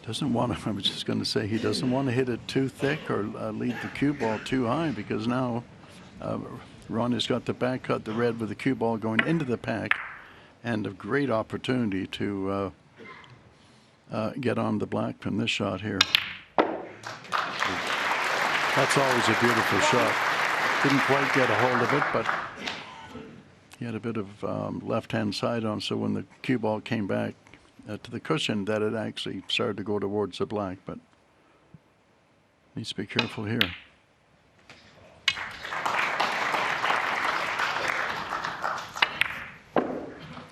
Speaker 9: Doesn't want to, I was just going to say, he doesn't want to hit it too thick or lead the cue ball too high, because now Ronnie's got the back cut the red with the cue ball going into the pack, and a great opportunity to get on the black from this shot here. That's always a beautiful shot. Didn't quite get a hold of it, but he had a bit of left-hand side on, so when the cue ball came back to the cushion, that it actually started to go towards the black, but needs to be careful here.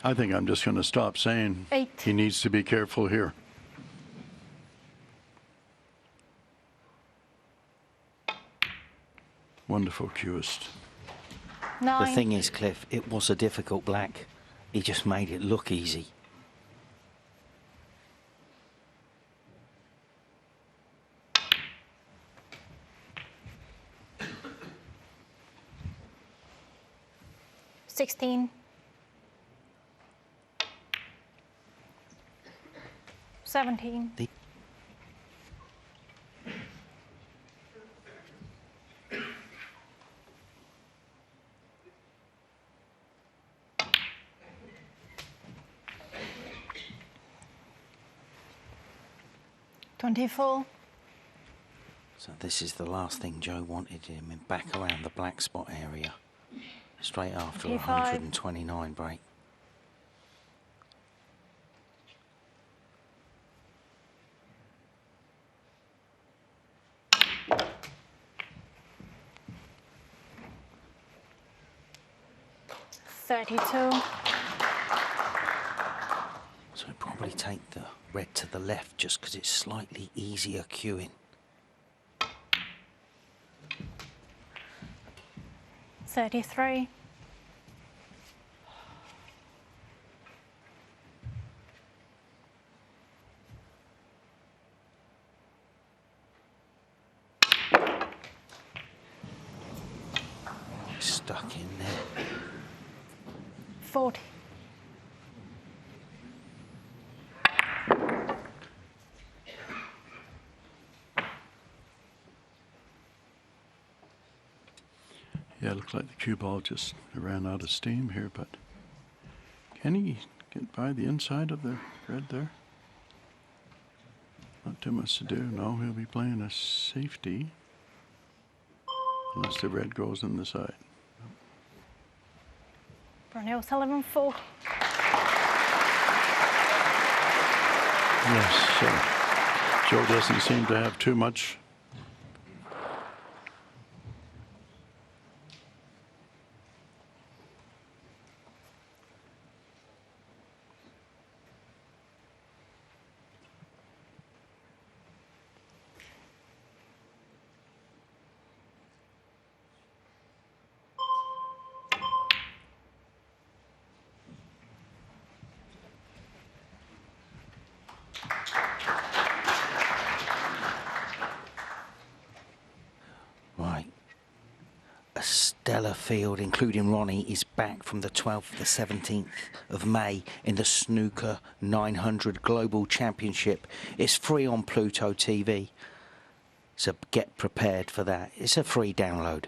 Speaker 9: I think I'm just going to stop saying
Speaker 7: 8.
Speaker 9: He needs to be careful here. Wonderful cueist.
Speaker 7: 9.
Speaker 8: The thing is, Cliff, it was a difficult black. He just made it look easy.
Speaker 7: $16. 17. $24.
Speaker 8: So this is the last thing Joe wanted him in, back around the black spot area, straight after a
Speaker 7: 25.
Speaker 8: 129 break.
Speaker 7: $32.
Speaker 8: So probably take the red to the left just because it's slightly easier cueing.
Speaker 7: 33.
Speaker 8: Stuck in there.
Speaker 7: 40.
Speaker 9: Yeah, it looked like the cue ball just ran out of steam here, but can he get by the inside of the red there? Not too much to do. No, he'll be playing a safety unless the red goes in the side.
Speaker 7: Brunel's 11-4.
Speaker 9: Yes, Joe doesn't seem to have too much.
Speaker 8: stellar field, including Ronnie, is back from the 12th to the 17th of May in the Snooker 900 Global Championship. It's free on Pluto TV, so get prepared for that. It's a free download.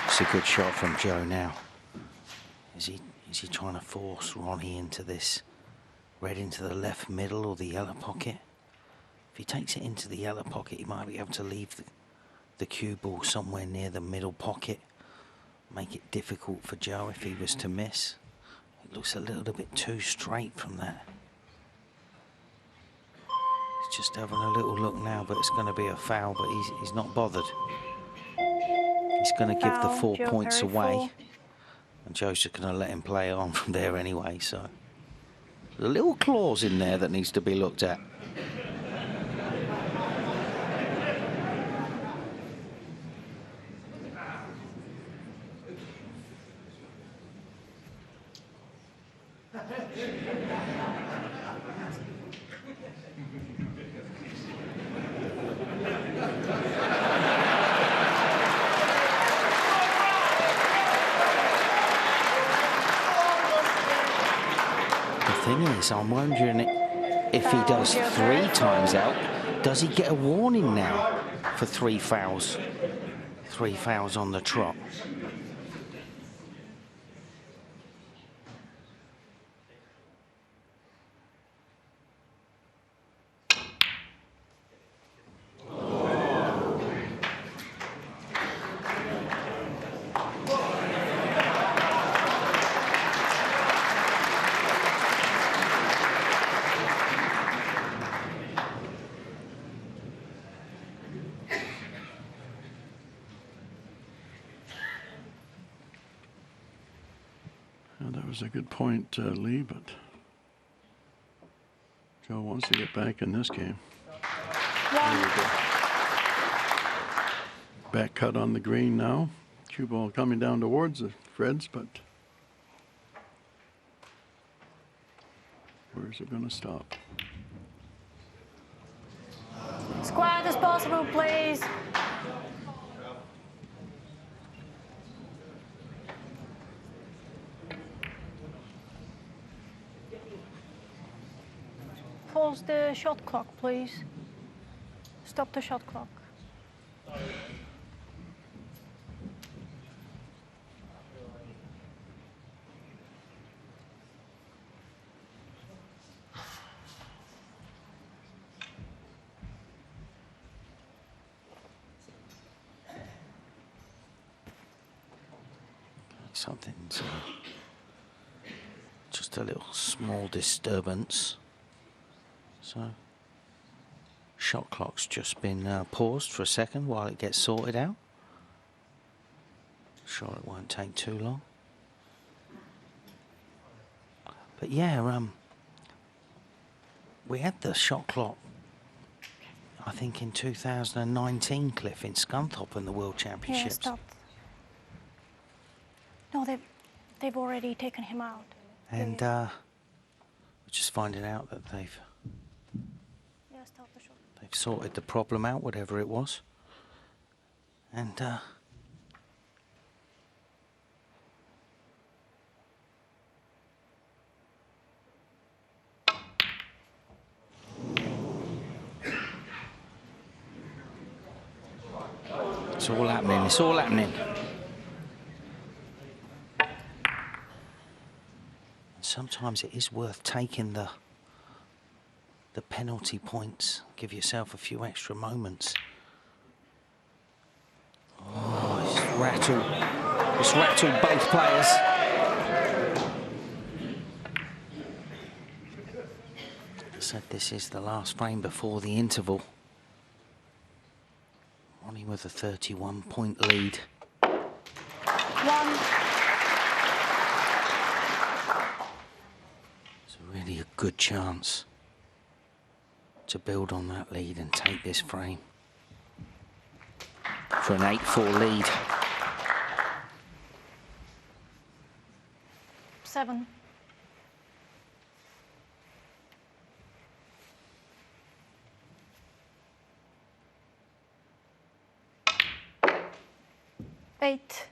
Speaker 8: It's a good shot from Joe now. Is he trying to force Ronnie into this red into the left middle or the yellow pocket? If he takes it into the yellow pocket, he might be able to leave the cue ball somewhere near the middle pocket. Make it difficult for Joe if he was to miss. It looks a little bit too straight from that. He's just having a little look now, but it's going to be a foul, but he's not bothered. He's going to give the 4 points away, and Joe's just going to let him play on from there anyway. So there's a little clause in there that needs to be looked at. I'm wondering if he does 3 times out, does he get a warning now for 3 fouls? 3 fouls on the trot.
Speaker 9: That was a good point, Lee, but Joe wants to get back in this game. Back cut on the green now. Cue ball coming down towards the Freds, but where's it going to stop?
Speaker 7: As quiet as possible, please. Pause the shot clock, please. Stop the shot clock.
Speaker 8: Something's just a little small disturbance. So, shot clock's just been paused for a second while it gets sorted out. Sure, it won't take too long. But yeah, we had the shot clock, I think, in 2019, Cliff, in Scunthorpe in the World Championships.
Speaker 7: Yeah, stopped. No, they've already taken him out.
Speaker 8: And we're just finding out that they've sorted the problem out, whatever it was. And it's all happening, it's all happening. Sometimes it is worth taking the penalty points, give yourself a few extra moments. Oh, it's rattled both players. said, this is the last frame before the interval. Ronnie with a 31-point lead.
Speaker 7: 1.
Speaker 8: It's really a good chance to build on that lead and take this frame for an 8-4 lead.
Speaker 7: 7. 8.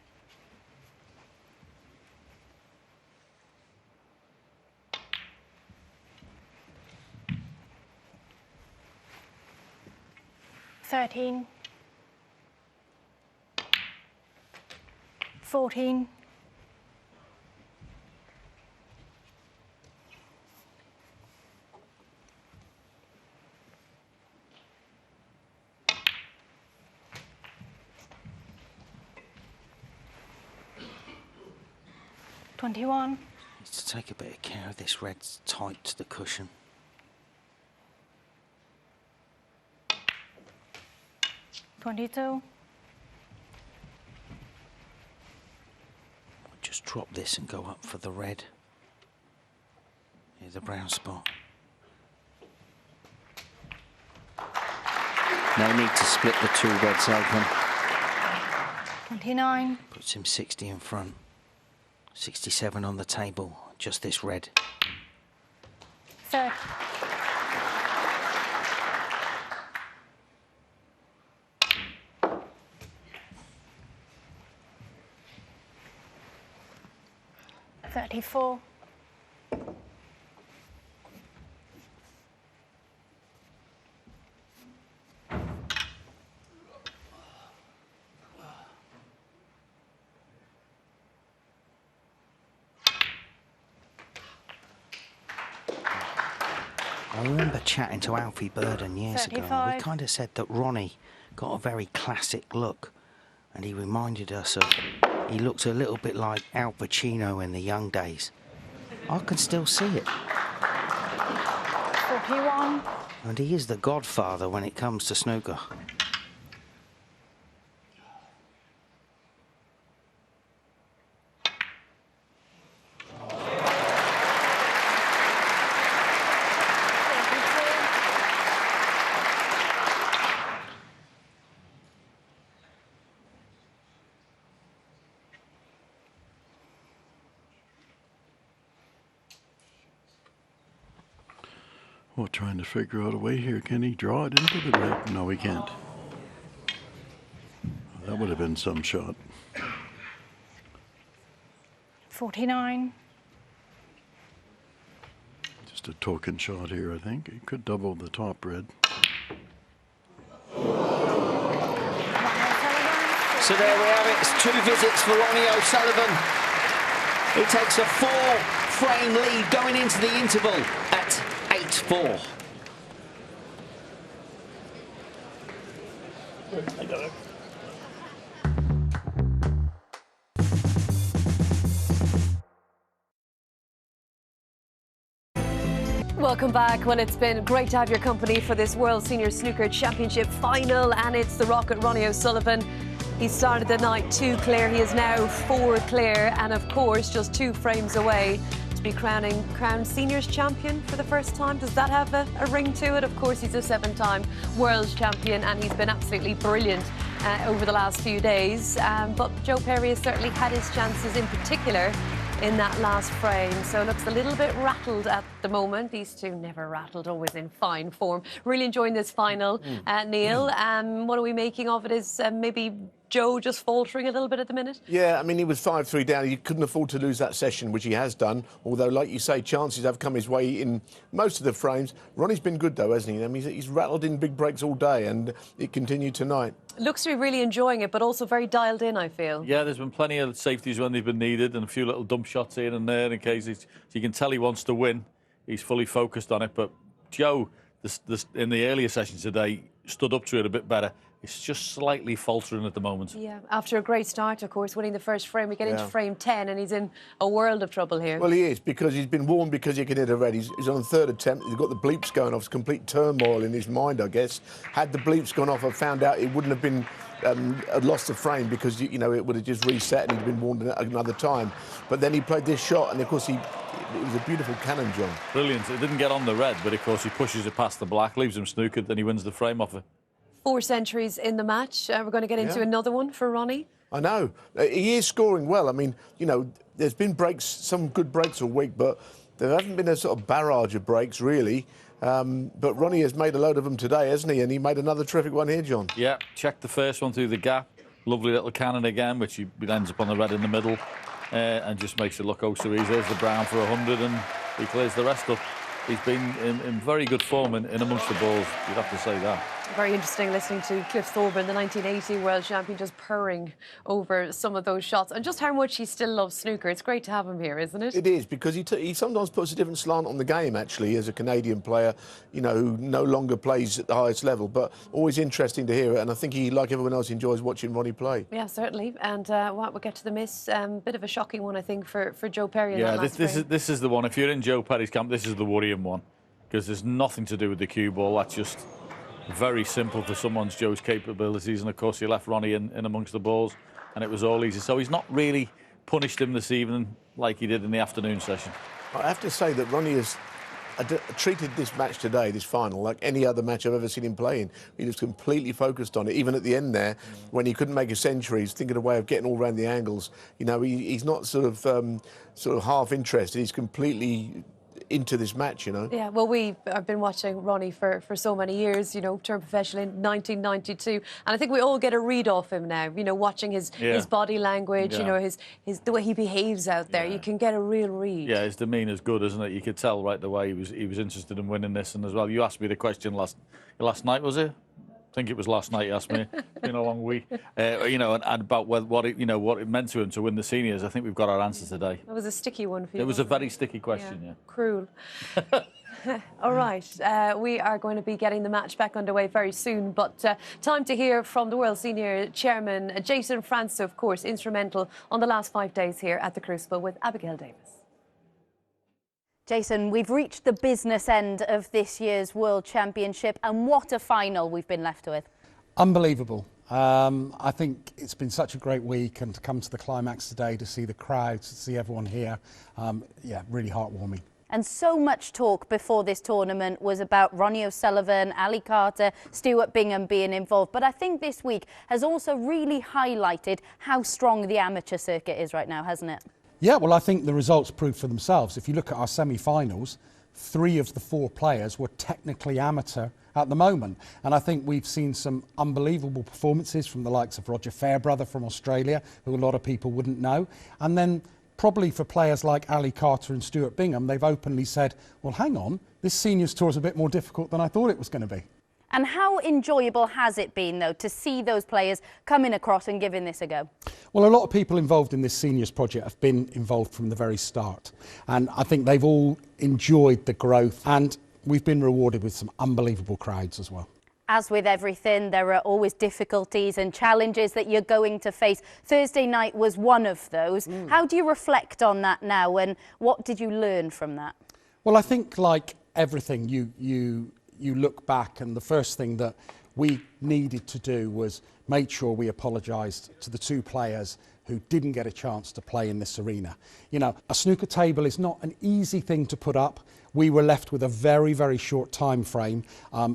Speaker 7: 13. 14. 21.
Speaker 8: Needs to take a bit of care of this red's tight to the cushion.
Speaker 7: 22.
Speaker 8: Just drop this and go up for the red. Here's the brown spot. No need to split the two reds open.
Speaker 7: 29.
Speaker 8: Puts him 60 in front. 67 on the table, just this red.
Speaker 7: 30. 34.
Speaker 8: 'I remember chatting to Alfie Burden years ago.
Speaker 7: 35.
Speaker 8: We kind of said that Ronnie got a very classic look, and he reminded us of, he looked a little bit like Al Pacino in the young days. I can still see it.
Speaker 7: 41.
Speaker 8: And he is the godfather when it comes to snooker.
Speaker 9: Well, trying to figure out a way here. Can he draw it into the red? No, he can't. That would have been some shot.
Speaker 7: 49.
Speaker 9: Just a token shot here, I think. He could double the top red.
Speaker 8: So there we have it. It's 2 visits for Ronnie O'Sullivan. He takes a 4-frame lead going into the interval at 8-4.
Speaker 1: Welcome back. Well, it's been great to have your company for this World Senior Snooker Championship final, and it's the Rocket Ronnie O'Sullivan. He started the night 2 clear. He is now 4 clear, and of course, just 2 frames away to be crowned seniors champion for the first time. Does that have a ring to it? Of course, he's a 7-time world champion, and he's been absolutely brilliant over the last few days. But Joe Perry has certainly had his chances, in particular in that last frame. So looks a little bit rattled at the moment. These two never rattled, always in fine form. Really enjoying this final, Neil. What are we making of it? Is maybe Joe just faltering a little bit at the minute?
Speaker 5: Yeah, I mean, he was 5-3 down. He couldn't afford to lose that session, which he has done. Although, like you say, chances have come his way in most of the frames. Ronnie's been good, though, hasn't he? I mean, he's rattled in big breaks all day, and it continued tonight.
Speaker 1: Looks to be really enjoying it, but also very dialed in, I feel.
Speaker 4: Yeah, there's been plenty of safeties when they've been needed, and a few little dump shots here and there in case you can tell he wants to win. He's fully focused on it. But Joe, in the earlier sessions today, stood up to it a bit better. It's just slightly faltering at the moment.
Speaker 1: Yeah, after a great start, of course, winning the first frame, we get into
Speaker 5: Yeah.
Speaker 1: frame 10 and he's in a world of trouble here.
Speaker 5: Well, he is, because he's been warned because he can hit a red. He's on the third attempt. He's got the bleeps going off. It's complete turmoil in his mind, I guess. Had the bleeps gone off, I found out it wouldn't have been lost the frame, because, you know, it would have just reset and he'd been warned another time. But then he played this shot, and, of course, it was a beautiful cannon, John.
Speaker 4: Brilliant. It didn't get on the red, but, of course, he pushes it past the black, leaves him snookered, then he wins the frame off it.
Speaker 1: 4 centuries in the match. We're going to get into another one for Ronnie.
Speaker 5: I know. He is scoring well. I mean, you know, there's been breaks, some good breaks all week, but there haven't been a sort of barrage of breaks, really. But Ronnie has made a load of them today, hasn't he? And he made another terrific one here, John.
Speaker 4: Yeah, checked the first one through the gap. Lovely little cannon again, which he ends up on the red in the middle, and just makes it look oh so easy. There's the brown for 100, and he clears the rest up. He's been in very good form in amongst the balls, you'd have to say that.
Speaker 1: Very interesting listening to Cliff Thorburn, the 1980 world champion, just purring over some of those shots and just how much he still loves snooker. It's great to have him here, isn't it?
Speaker 5: It is, because he sometimes puts a different slant on the game, actually, as a Canadian player, you know, who no longer plays at the highest level, but always interesting to hear it. And I think he, like everyone else, enjoys watching Ronnie play.
Speaker 1: Yeah, certainly. And we'll get to the miss. Bit of a shocking one, I think, for Joe Perry.
Speaker 4: Yeah, this is the one. If you're in Joe Perry's camp, this is the worrying one, because there's nothing to do with the cue ball. That's just very simple for someone's Joe's capabilities, and of course he left Ronnie in amongst the balls, and it was all easy. So he's not really punished him this evening like he did in the afternoon session.
Speaker 5: I have to say that Ronnie has treated this match today, this final, like any other match I've ever seen him play in. He was completely focused on it. Even at the end there, when he couldn't make a century, he's thinking of a way of getting all around the angles. You know, he's not sort of half interested. He's completely into this match, you know.
Speaker 1: Yeah, well, I've been watching Ronnie for so many years, you know, turned professional in 1992, and I think we all get a read off him now, you know, watching his body language, you know, his the way he behaves out there. You can get a real read. Yeah,
Speaker 4: his demeanour's good, isn't it? You could tell right away he was interested in winning this, and as well, you asked me the question last night, was it? I think it was last night you asked me. It's been a long week. You know, and about what it meant to him to win the seniors. I think we've got our answer today.
Speaker 1: That was a sticky one for you.
Speaker 4: It was a very sticky question, yeah.
Speaker 1: Cruel. All right, we are going to be getting the match back underway very soon, but time to hear from the World Senior Chairman, Jason Francis, of course, instrumental on the last 5 days here at the Crucible with Abigail Davis.
Speaker 12: Jason, we've reached the business end of this year's World Championship, and what a final we've been left with.
Speaker 13: Unbelievable. I think it's been such a great week, and to come to the climax today, to see the crowds, to see everyone here, yeah, really heartwarming.
Speaker 12: And so much talk before this tournament was about Ronnie O'Sullivan, Ali Carter, Stuart Bingham being involved. But I think this week has also really highlighted how strong the amateur circuit is right now, hasn't it?
Speaker 13: Yeah, well, I think the results prove for themselves. If you look at our semi-finals, 3 of the 4 players were technically amateur at the moment. And I think we've seen some unbelievable performances from the likes of Roger Fairbrother from Australia, who a lot of people wouldn't know. And then probably for players like Ali Carter and Stuart Bingham, they've openly said, well, hang on, this seniors tour is a bit more difficult than I thought it was going to be.
Speaker 12: And how enjoyable has it been, though, to see those players coming across and giving this a go?
Speaker 13: Well, a lot of people involved in this seniors project have been involved from the very start. And I think they've all enjoyed the growth, and we've been rewarded with some unbelievable crowds as well.
Speaker 12: As with everything, there are always difficulties and challenges that you're going to face. Thursday night was one of those. How do you reflect on that now, and what did you learn from that?
Speaker 13: Well, I think like everything, you look back, and the first thing that we needed to do was make sure we apologised to the 2 players who didn't get a chance to play in this arena. You know, a snooker table is not an easy thing to put up. We were left with a very, very short time frame,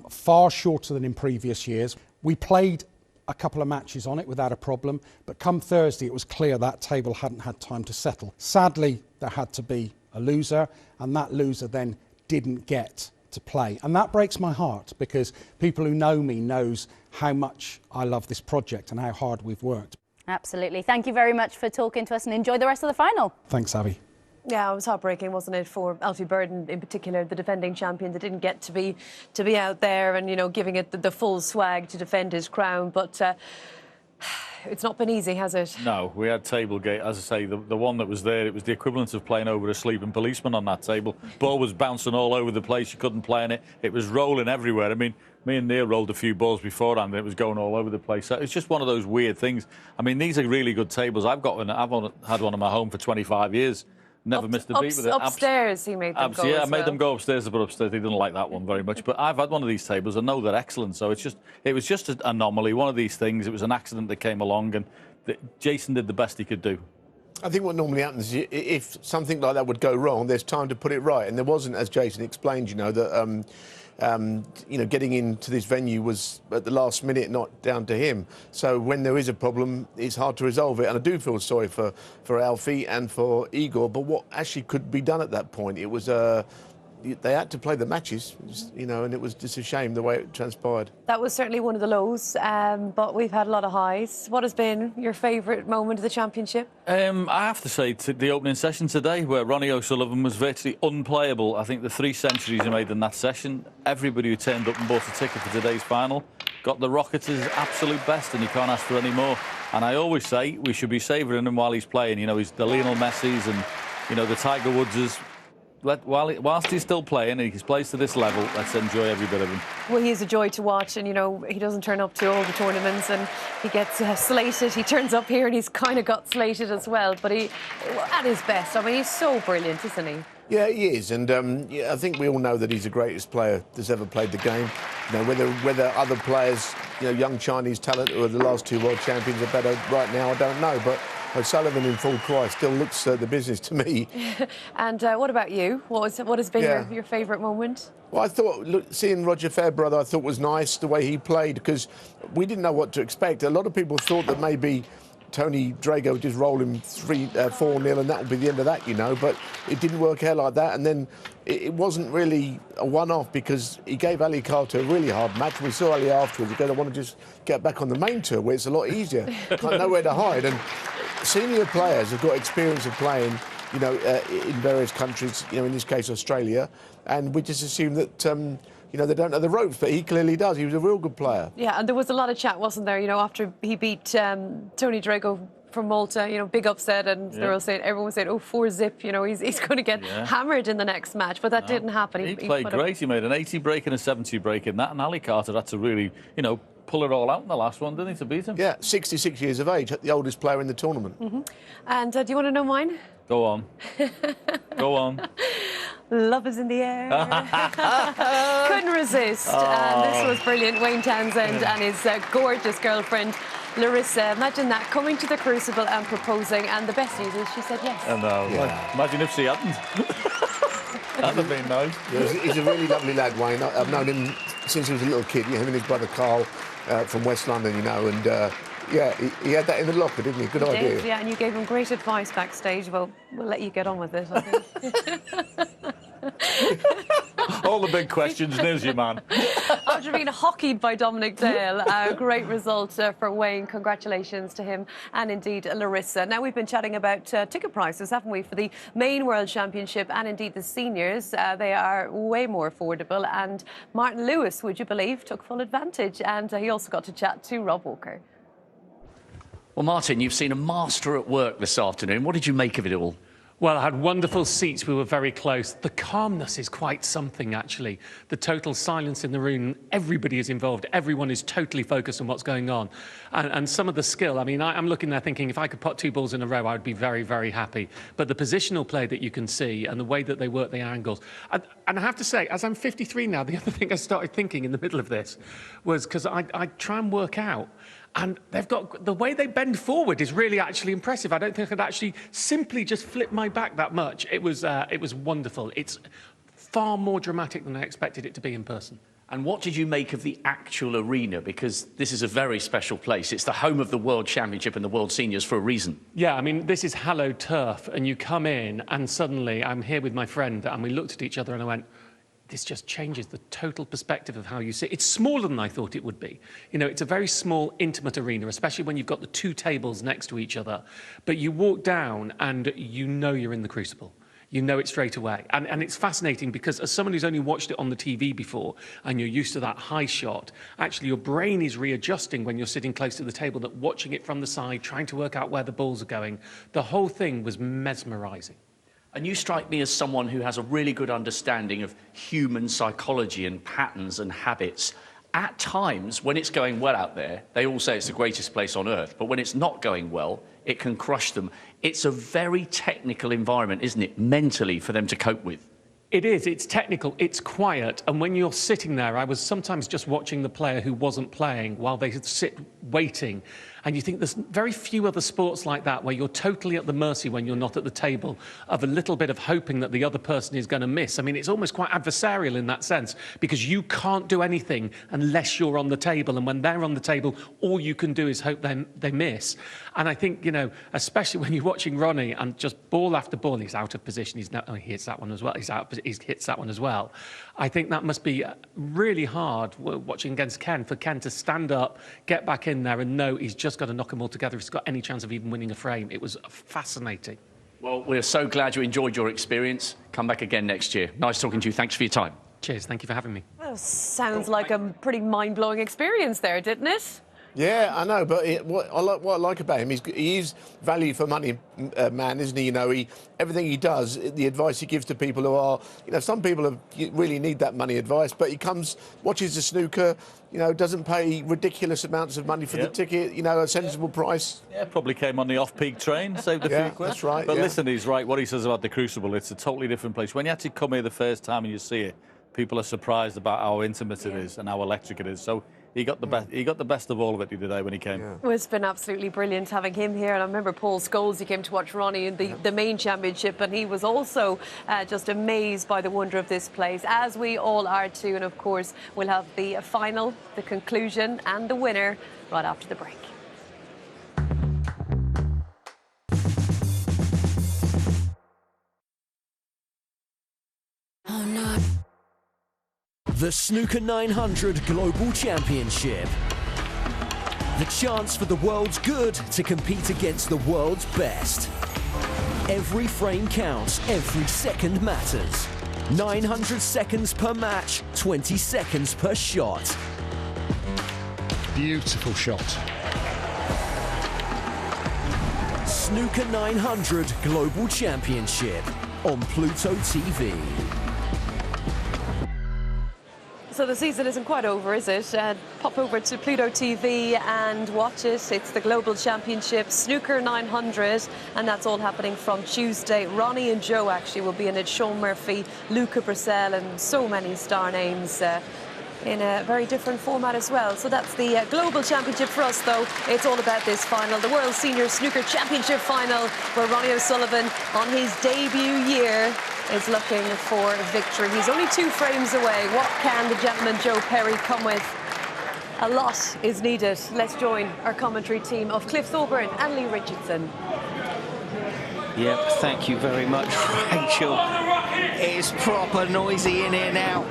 Speaker 13: far shorter than in previous years. We played a couple of matches on it without a problem, but come Thursday it was clear that table hadn't had time to settle. Sadly, there had to be a loser, and that loser then didn't get to play. And that breaks my heart, because people who know me knows how much I love this project and how hard we've worked.
Speaker 12: Absolutely. Thank you very much for talking to us, and enjoy the rest of the final.
Speaker 13: Thanks, Abby.
Speaker 1: Yeah, it was heartbreaking, wasn't it, for Alfie Burden in particular, the defending champion, that didn't get to be out there and, you know, giving it the full swag to defend his crown. But it's not been easy, has it?
Speaker 4: No, we had table gate. As I say, the one that was there, it was the equivalent of playing over a sleeping policeman on that table. Ball was bouncing all over the place. You couldn't play in it. It was rolling everywhere. I mean, Me and Neil rolled a few balls beforehand, and it was going all over the place. So it's just one of those weird things. I mean, these are really good tables. I've had one in my home for 25 years. Never missed a beat with it.
Speaker 1: Upstairs, he made them go.
Speaker 4: Yeah, I
Speaker 1: as
Speaker 4: made
Speaker 1: well.
Speaker 4: them go upstairs, but upstairs they didn't like that one very much. But I've had one of these tables. I know they're excellent. So it was just an anomaly, one of these things. It was an accident that came along, and Jason did the best he could do.
Speaker 5: I think what normally happens is if something like that would go wrong, there's time to put it right. And there wasn't, as Jason explained, that getting into this venue was at the last minute, not down to him. So when there is a problem, it's hard to resolve it. And I do feel sorry for Alfie and for Igor. But what actually could be done at that point? It was they had to play the matches, and it was just a shame the way it transpired.
Speaker 1: That was certainly one of the lows, but we've had a lot of highs. What has been your favourite moment of the championship?
Speaker 4: I have to say, the opening session today, where Ronnie O'Sullivan was virtually unplayable. I think the 3 centuries he made in that session, everybody who turned up and bought a ticket for today's final got the Rockets' absolute best, and you can't ask for any more. And I always say we should be savouring him while he's playing. He's the Lionel Messi's and, the Tiger Woodses. Whilst he's still playing and he plays to this level, let's enjoy every bit of him.
Speaker 1: Well, he is a joy to watch, and he doesn't turn up to all the tournaments, and he gets slated. He turns up here and he's kind of got slated as well, but he, at his best, I mean, he's so brilliant, isn't he?
Speaker 5: Yeah, he is, and I think we all know that he's the greatest player that's ever played the game. Whether other players, young Chinese talent who are the last 2 world champions are better right now, I don't know, but O'Sullivan in full cry still looks the business to me. And
Speaker 1: what about you? What has been your favourite moment?
Speaker 5: Well, I thought seeing Roger Fairbrother, I thought was nice the way he played, because we didn't know what to expect. A lot of people thought that maybe Tony Drago would just roll him 4-0 and that would be the end of that, but it didn't work out like that. And then it wasn't really a one-off, because he gave Ali Carter a really hard match. We saw Ali afterwards. He goes, I want to just get back on the main tour where it's a lot easier. Can't know where to hide. And senior players have got experience of playing, in various countries, in this case Australia, and we just assume that they don't know the ropes, but he clearly does. He was a real good player. Yeah, and there was a lot of chat, wasn't there, after he beat Tony Drago from Malta, big upset, and they're all saying, everyone was saying, 4-zip, he's going to get hammered in the next match, but that didn't happen.
Speaker 4: He played great. He made an 80 break and a 70 break in that, and Ali Carter had to really, pull it all out in the last one, didn't he, to beat him? Yeah, 66 years of age, the oldest player in the tournament.
Speaker 1: Mm-hmm. And do you want to know mine?
Speaker 4: Go on. Go on.
Speaker 1: Love is in the air. Couldn't resist. And this was brilliant. Wayne Townsend and his gorgeous girlfriend, Larissa. Imagine that, coming to the Crucible and proposing. And the best news is she said yes.
Speaker 4: And imagine if she hadn't. That'd have been nice.
Speaker 5: Yeah, he's a really lovely lad, Wayne. I've known him since he was a little kid. Him and his brother Carl from West London, and he had that in the locker, didn't he? Good idea.
Speaker 1: Did, yeah, and you gave him great advice backstage. Well, we'll let you get on with it, I think.
Speaker 4: All the big questions, there's your man.
Speaker 1: After being hockeyed by Dominic Dale, a great result for Wayne. Congratulations to him and indeed Larissa. Now, we've been chatting about ticket prices, haven't we, for the main World Championship and indeed the seniors. They are way more affordable, and Martin Lewis, would you believe, took full advantage, and he also got to chat to Rob Walker.
Speaker 2: Well, Martin, you've seen a master at work this afternoon. What did you make of it all?
Speaker 14: Well, I had wonderful seats. We were very close. The calmness is quite something, actually. The total silence in the room. Everybody is involved. Everyone is totally focused on what's going on. And some of the skill, I mean, I'm looking there thinking if I could put 2 balls in a row, I would be very, very happy. But the positional play that you can see and the way that they work the angles. And I have to say, as I'm 53 now, the other thing I started thinking in the middle of this was, because I try and work out, and they've got, the way they bend forward is really actually impressive. I don't think I could actually simply just flip my back that much. It was wonderful. It's far more dramatic than I expected it to be in person.
Speaker 2: And what did you make of the actual arena? Because this is a very special place. It's the home of the World Championship and the World Seniors for a reason.
Speaker 14: Yeah, I mean, this is hallowed turf, and you come in, and suddenly I'm here with my friend, and we looked at each other, and I went, this just changes the total perspective of how you see it. It's smaller than I thought it would be. It's a very small, intimate arena, especially when you've got the 2 tables next to each other. But you walk down and you're in the Crucible. You know it straight away. And it's fascinating because as someone who's only watched it on the TV before and you're used to that high shot, actually your brain is readjusting when you're sitting close to the table, that watching it from the side, trying to work out where the balls are going. The whole thing was mesmerising.
Speaker 2: And you strike me as someone who has a really good understanding of human psychology and patterns and habits. at times, when it's going well out there, they all say it's the greatest place on earth. But when it's not going well, it can crush them. It's a very technical environment, isn't it, mentally, for them to cope with?
Speaker 14: It is. It's technical. It's quiet. And when you're sitting there, I was sometimes just watching the player who wasn't playing while they sit waiting. And you think there's very few other sports like that where you're totally at the mercy when you're not at the table of a little bit of hoping that the other person is going to miss. I mean, it's almost quite adversarial in that sense because you can't do anything unless you're on the table. And when they're on the table, all you can do is hope they miss. And I think, you know, especially when you're watching Ronnie and just ball after ball, he's out of position. He hits that one as well. He hits that one as well. I think that must be really hard watching against Ken, for Ken to stand up, get back in there and know he's just got to knock them all together if he's got any chance of even winning a frame. It was fascinating.
Speaker 2: Well, we're so glad you enjoyed your experience. Come back again next year. Nice talking to you. Thanks for your time.
Speaker 14: Cheers. Thank you for having me.
Speaker 1: Well, sounds like a pretty mind-blowing experience there, didn't it?
Speaker 5: Yeah, I know, but what I like about him is he is value for money man, isn't he? You know, everything he does, the advice he gives to people who are, you know, some people really need that money advice, but he watches the snooker, you know, doesn't pay ridiculous amounts of money for the ticket, you know, a sensible price.
Speaker 4: Yeah, probably came on the off-peak train, saved a few quid.
Speaker 5: That's right.
Speaker 4: But listen, he's right. What he says about the Crucible, it's a totally different place. When you actually come here the first time and you see it, people are surprised about how intimate it is and how electric it is. So he got the best. He got the best of all of it today when he came.
Speaker 1: Well, it's been absolutely brilliant having him here. And I remember Paul Scholes, he came to watch Ronnie in the main championship, and he was also just amazed by the wonder of this place, as we all are too. And of course, we'll have the final, the conclusion, and the winner right after the break.
Speaker 6: Oh no. The Snooker 900 Global Championship. The chance for the world's good to compete against the world's best. Every frame counts, every second matters. 900 seconds per match, 20 seconds per shot.
Speaker 13: Beautiful shot.
Speaker 6: Snooker 900 Global Championship on Pluto TV.
Speaker 1: So the season isn't quite over, is it? Pop over to Pluto TV and watch it. It's the Global Championship, Snooker 900, and that's all happening from Tuesday. Ronnie and Joe actually will be in it. Sean Murphy, Luca Brissell, and so many star names in a very different format as well. So that's the Global Championship for us, though. It's all about this final, the World Senior Snooker Championship final, where Ronnie O'Sullivan, on his debut year, is looking for victory. He's only 2 frames away. What can the gentleman Joe Perry come with? A lot is needed. Let's join our commentary team of Cliff Thorburn and Lee Richardson.
Speaker 8: Yep, thank you very much, Rachel. It's proper noisy in here now.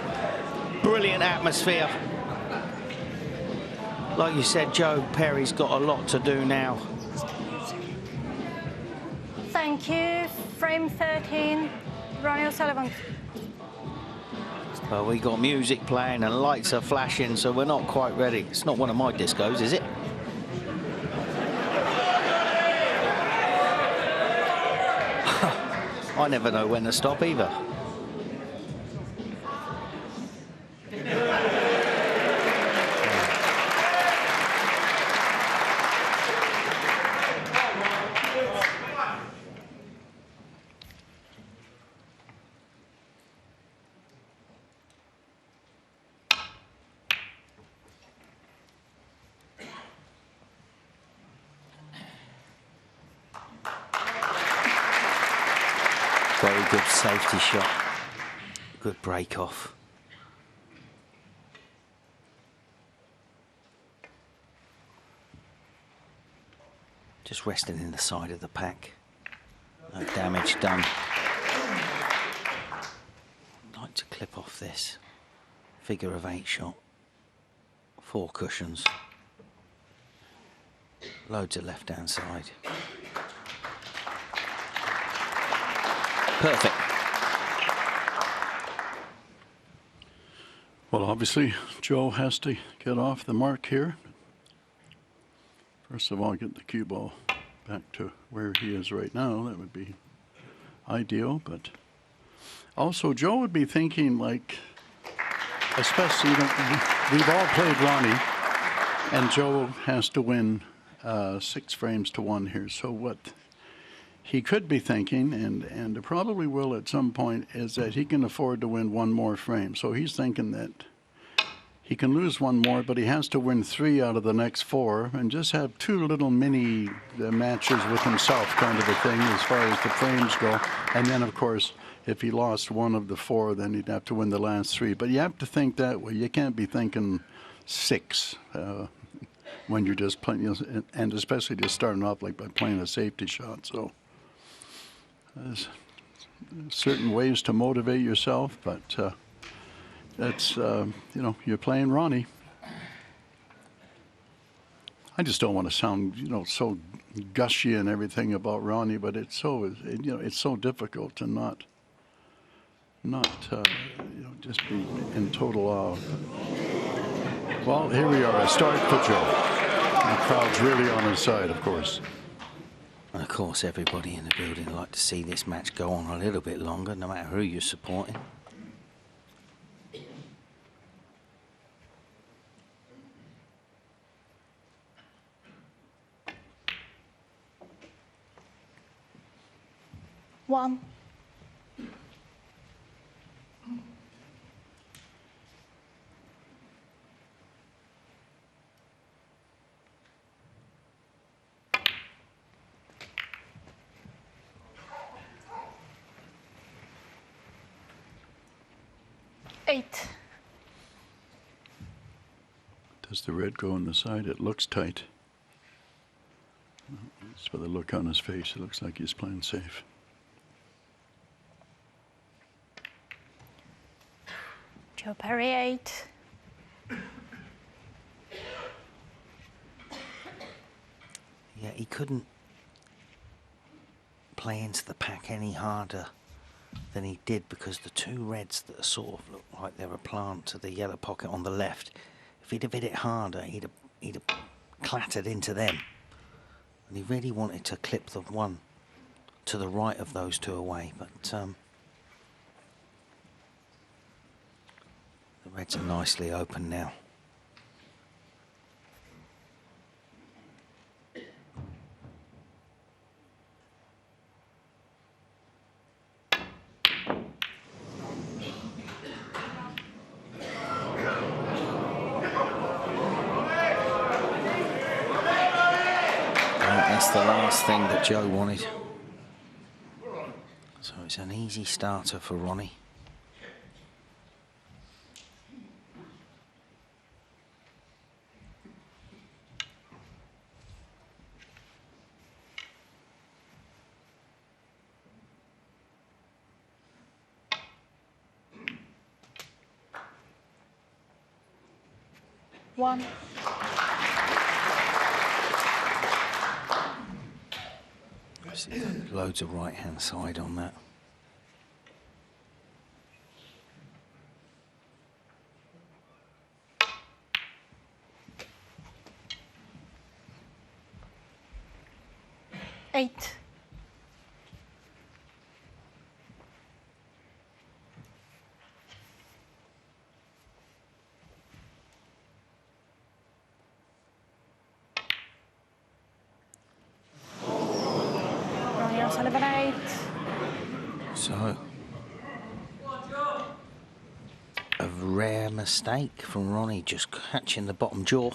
Speaker 8: Brilliant atmosphere. Like you said, Joe Perry's got a lot to do now.
Speaker 7: Thank you. Frame 13, Ronnie O'Sullivan.
Speaker 8: Well, we got music playing and lights are flashing, so we're not quite ready. It's not one of my discos, is it? I never know when to stop either. Very good safety shot. Good break off. Just resting in the side of the pack. No damage done. I'd like to clip off this figure of 8 shot. 4 cushions. Loads of left hand side. Perfect.
Speaker 9: Well, obviously, Joe has to get off the mark here. First of all, get the cue ball back to where he is right now. That would be ideal, but also Joe would be thinking, like, especially, you know, we've all played Ronnie, and Joe has to win 6 frames to 1 here. So what he could be thinking, and probably will at some point, is that he can afford to win 1 more frame. So he's thinking that he can lose 1 more, but he has to win 3 out of the next 4 and just have 2 little mini matches with himself, kind of a thing, as far as the frames go. And then, of course, if he lost 1 of the 4, then he'd have to win the last 3. But you have to think that way. You can't be thinking 6 when you're just playing, you know, and especially just starting off like by playing a safety shot. So there's certain ways to motivate yourself, but that's, you know, you're playing Ronnie. I just don't want to sound, you know, so gushy and everything about Ronnie, but it's so, you know, it's so difficult to not, you know, just be in total awe. Well, here we are, a start for Joe. The crowd's really on his side, of course.
Speaker 8: And of course, everybody in the building would like to see this match go on a little bit longer, no matter who you're supporting.
Speaker 7: One. Eight.
Speaker 9: Does the red go on the side? It looks tight. It's for the look on his face. It looks like he's playing safe.
Speaker 7: Joe Perry, 8.
Speaker 8: Yeah, he couldn't play into the pack any harder than he did, because the 2 reds that sort of look like they're a plant to the yellow pocket on the left, if he'd have hit it harder, he'd have clattered into them. And he really wanted to clip the one to the right of those 2 away, but the reds are nicely open now. That's the last thing that Joe wanted. So it's an easy starter for Ronnie.
Speaker 7: One.
Speaker 8: Loads of right-hand side on that.
Speaker 7: Eight. Sullivan, 8.
Speaker 8: So, a rare mistake from Ronnie, just catching the bottom jaw.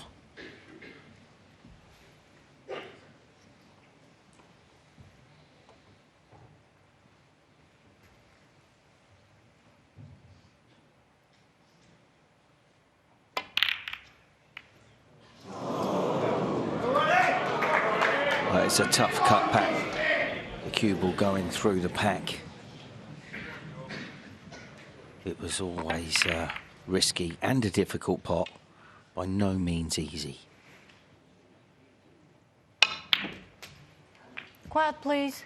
Speaker 8: Well, it's a tough cut back. The cue ball going through the pack. It was always risky and a difficult pot, by no means easy.
Speaker 7: Quiet, please.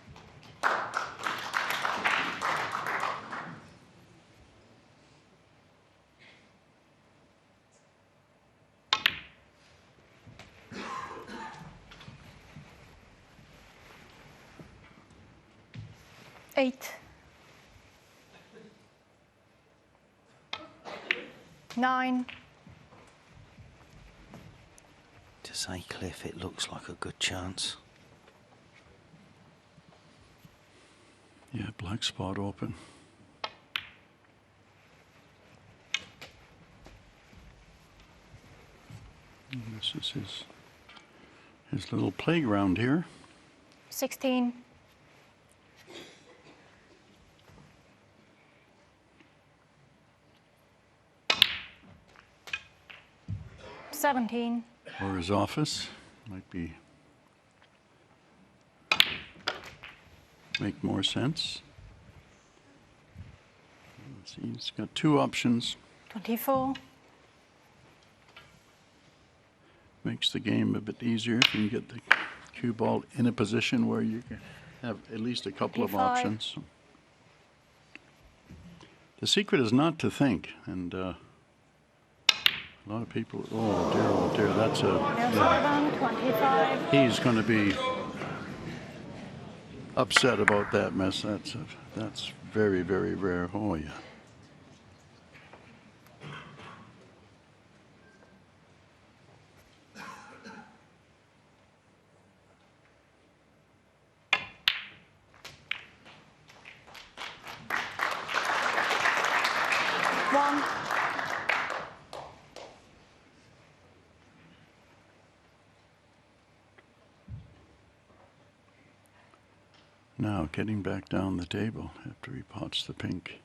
Speaker 7: Eight. 9.
Speaker 8: say, Cliff, it looks like a good chance.
Speaker 9: Yeah, black spot open. And this is his little playground here.
Speaker 7: 16. 17.
Speaker 9: Or his office. Might be make more sense. Let's see, he's got two options.
Speaker 7: 24.
Speaker 9: Makes the game a bit easier if you can get the cue ball in a position where you can have at least a couple of
Speaker 7: 25.
Speaker 9: options. The secret is not to think, and a lot of people, oh dear, that's a, yeah.
Speaker 7: 25.
Speaker 9: He's going to be upset about that mess. That's very, very rare. Oh yeah.
Speaker 7: One.
Speaker 9: Now getting back down the table after he pots the pink.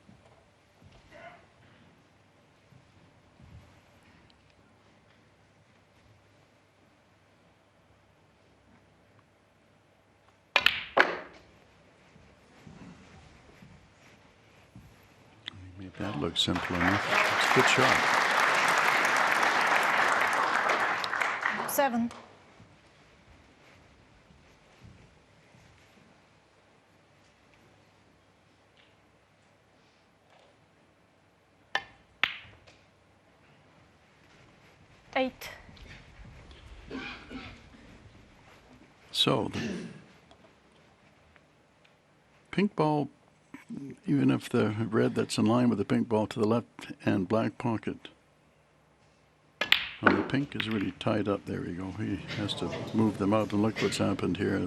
Speaker 9: He made that look simple enough. It's a good shot.
Speaker 7: 7. 8.
Speaker 9: So the pink ball, even if the red that's in line with the pink ball to the left and black pocket. Well, the pink is really tied up. There we go. He has to move them out, and look what's happened here.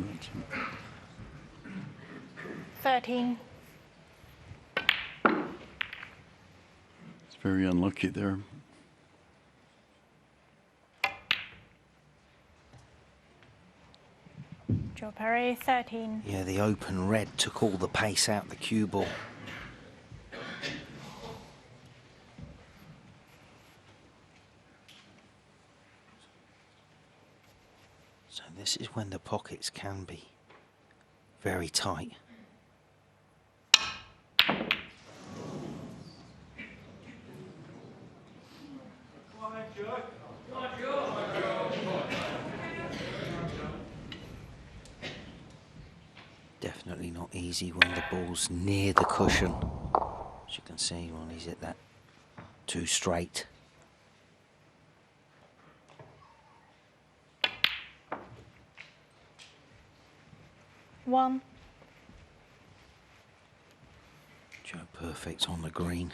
Speaker 7: 13.
Speaker 9: It's very unlucky there.
Speaker 7: Joe Perry, 13.
Speaker 8: Yeah, the open red took all the pace out the cue ball. So this is when the pockets can be very tight. Definitely not easy when the ball's near the cushion. As you can see when he's hit that too straight.
Speaker 7: One.
Speaker 8: Joe perfect on the green.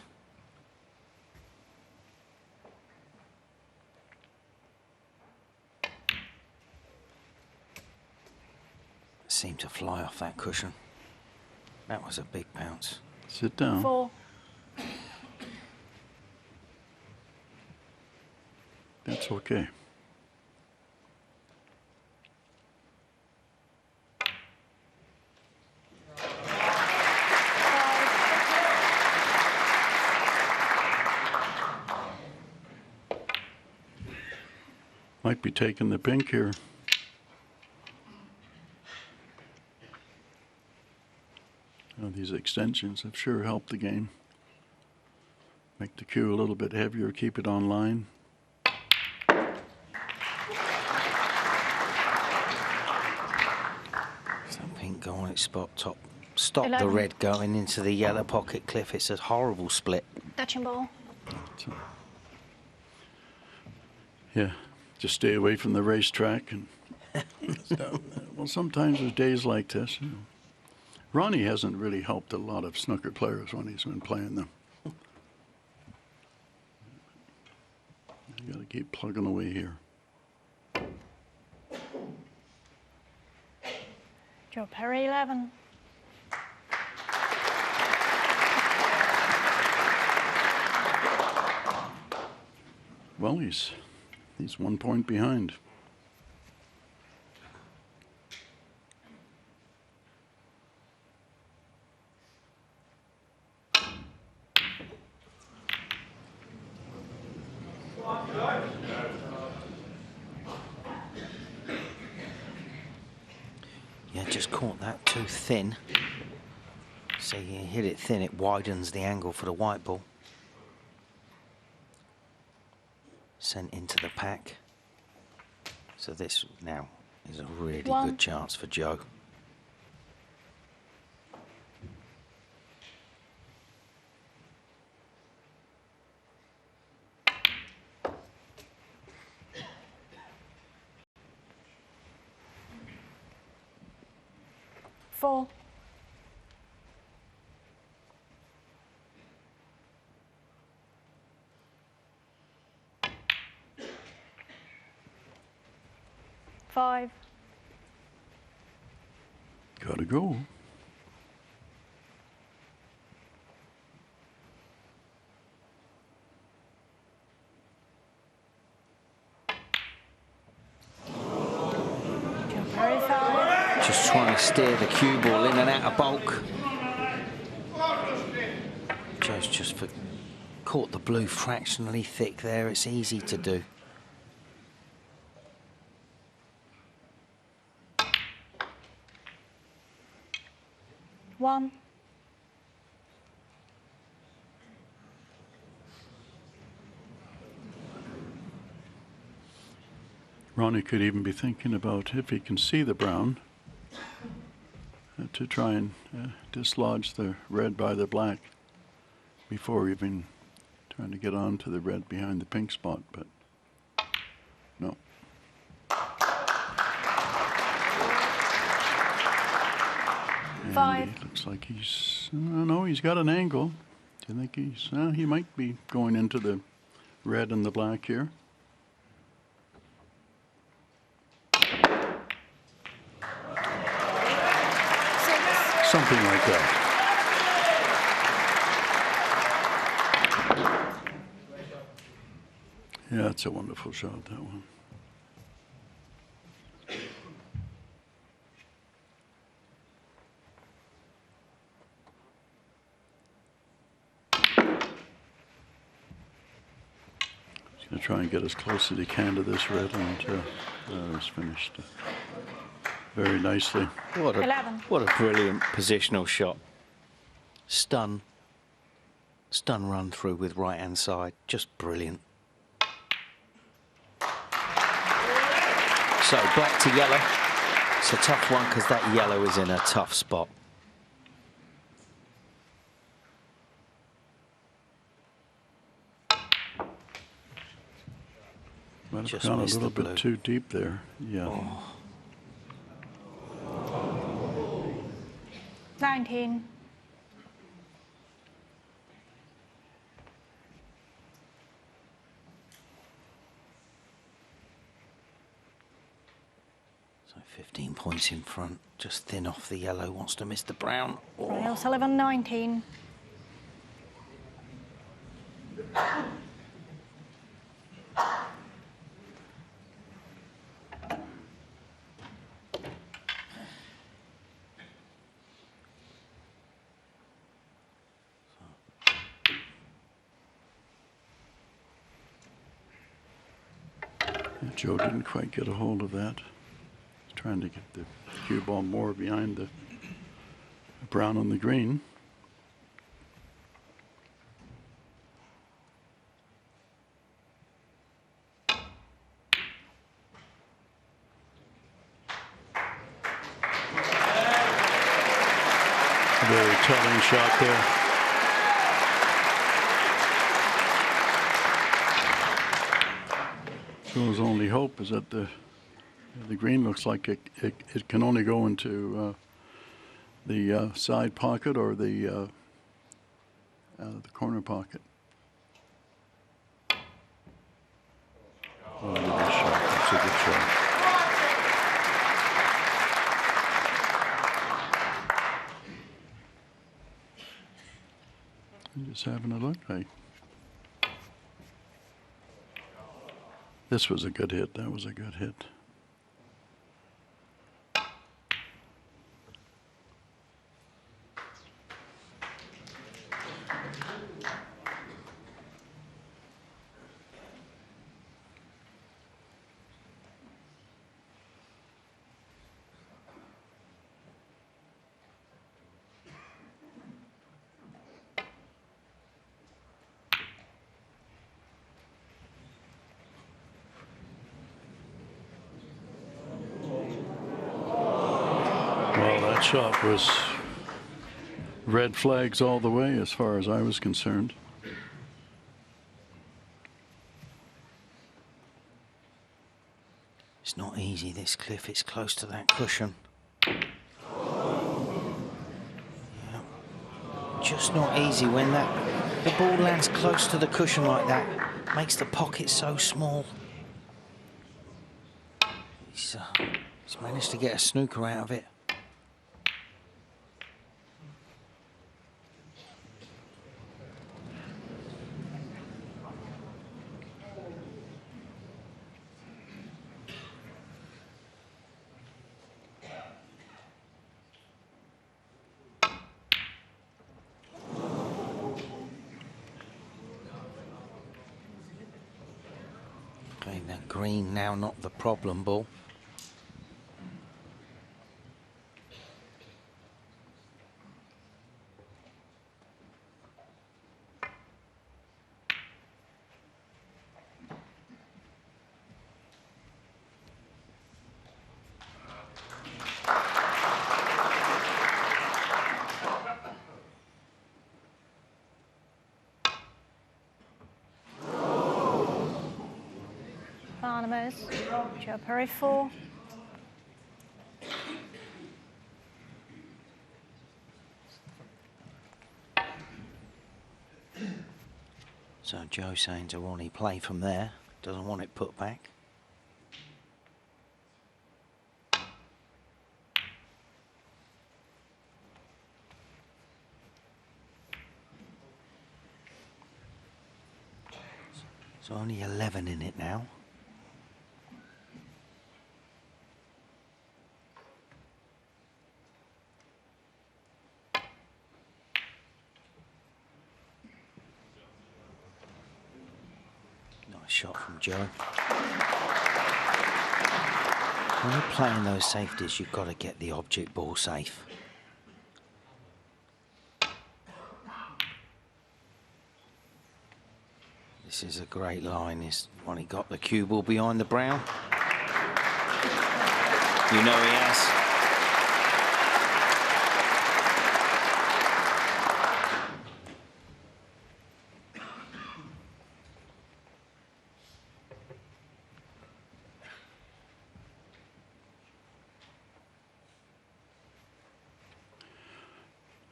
Speaker 8: Seemed to fly off that cushion. That was a big bounce.
Speaker 9: Sit down.
Speaker 7: 4.
Speaker 9: That's okay. Might be taking the pink here. These extensions have sure helped the game. Make the cue a little bit heavier, keep it on line.
Speaker 8: So pink go on its spot top. Stop
Speaker 7: 11.
Speaker 8: the red going into the yellow pocket, Cliff. It's a horrible split.
Speaker 7: Touching ball.
Speaker 9: Yeah, just stay away from the racetrack. And well, sometimes there's days like this. You know. Ronnie hasn't really helped a lot of snooker players when he's been playing them. You got to keep plugging away here.
Speaker 7: Joe Perry, 11.
Speaker 9: Well, he's 1 point behind.
Speaker 8: Yeah, just caught that too thin. So you hit it thin, it widens the angle for the white ball. Sent into the pack. So this now is a really good chance for Joe.
Speaker 7: Four. Five.
Speaker 9: Gotta go.
Speaker 8: Just trying to steer the cue ball in and out of bulk. Joe's just caught the blue fractionally thick there. It's easy to do.
Speaker 7: One.
Speaker 9: Ronnie could even be thinking about, if he can see the brown, to try and dislodge the red by the black before even trying to get on to the red behind the pink spot, but no. And
Speaker 7: Five.
Speaker 9: it looks like he's, no, he's got an angle. Do you think he might be going into the red and the black here? Something like that. Yeah, it's a wonderful shot, that one. He's going to try and get as close as he can to this red, and it's finished very nicely.
Speaker 8: What a brilliant positional shot. Stun run through with right hand side, just brilliant. So black to yellow. It's a tough one because that yellow is in a tough spot.
Speaker 9: Might have gone a little bit too deep there. Yeah.
Speaker 8: Oh.
Speaker 7: 19.
Speaker 8: So 15 points in front, just thin off the yellow, wants to miss the brown.
Speaker 7: Ronnie O'Sullivan, 19.
Speaker 9: Joe didn't quite get a hold of that. He's trying to get the cue ball more behind the brown on the green. A very telling shot there. Joe's only hope is that the green looks like it can only go into the side pocket or the corner pocket. Oh, look at this shot. That's a good shot. Just having a look. This was a good hit. That was a good hit. Well, that shot was red flags all the way as far as I was concerned.
Speaker 8: It's not easy, this, Cliff. It's close to that cushion. Yeah. Just not easy when the ball lands close to the cushion like that. Makes the pocket so small. He's managed to get a snooker out of it. Okay, the green now not the problem ball.
Speaker 7: Barnabas, Joe Perry 4.
Speaker 8: So Joe saying to Ronnie, play from there. Doesn't want it put back. So only 11 in it now. Nice shot from Joe. When you're playing those safeties, you've got to get the object ball safe. This is a great line. Is when he got the cue ball behind the brown. You know he has.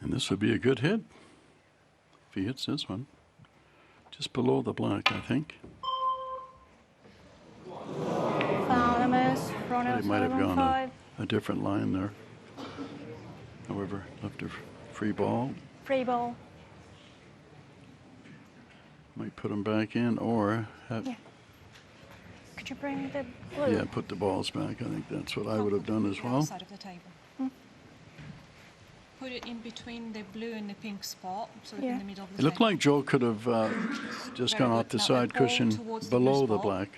Speaker 9: And this would be a good hit if he hits this one. Just below the black, I think.
Speaker 7: Barnabas, Ronnie
Speaker 9: He might have
Speaker 7: O'Sullivan
Speaker 9: gone
Speaker 7: 5.
Speaker 9: a different line there. However, left a free ball.
Speaker 7: Free ball.
Speaker 9: Might put him back in or have,
Speaker 7: Yeah. Could you bring the blue?
Speaker 9: yeah, put the balls back. I think that's what I would have done as well.
Speaker 11: Side of the table. Put it in between the blue and the pink spot, so
Speaker 7: Yeah.
Speaker 11: in the middle of the
Speaker 9: It looked
Speaker 11: table.
Speaker 9: like Joe could have just
Speaker 11: Very
Speaker 9: gone
Speaker 11: good.
Speaker 9: off the
Speaker 11: Now
Speaker 9: side
Speaker 11: ball
Speaker 9: cushion
Speaker 11: towards the
Speaker 9: below
Speaker 11: blue
Speaker 9: the
Speaker 11: spot,
Speaker 9: black,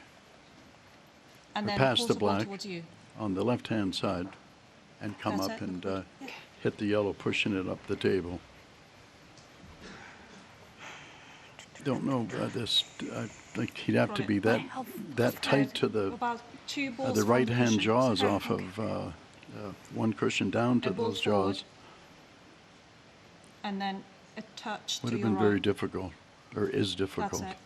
Speaker 11: and
Speaker 9: or
Speaker 11: then
Speaker 9: past
Speaker 11: pulls
Speaker 9: the
Speaker 11: the ball
Speaker 9: black
Speaker 11: towards you.
Speaker 9: on the left-hand side, and come
Speaker 11: That's
Speaker 9: up
Speaker 11: it.
Speaker 9: and hit the yellow, pushing it up the table. Don't know this. I think he'd have to be that tight to the
Speaker 11: About 2 balls
Speaker 9: the
Speaker 11: from
Speaker 9: right-hand
Speaker 11: cushion.
Speaker 9: jaws
Speaker 11: Okay.
Speaker 9: off of one cushion down to
Speaker 11: A ball
Speaker 9: those
Speaker 11: forward.
Speaker 9: jaws.
Speaker 11: And then a touch
Speaker 9: Would
Speaker 11: to
Speaker 9: have
Speaker 11: your
Speaker 9: been
Speaker 11: right.
Speaker 9: very difficult, or is difficult.
Speaker 11: That's it.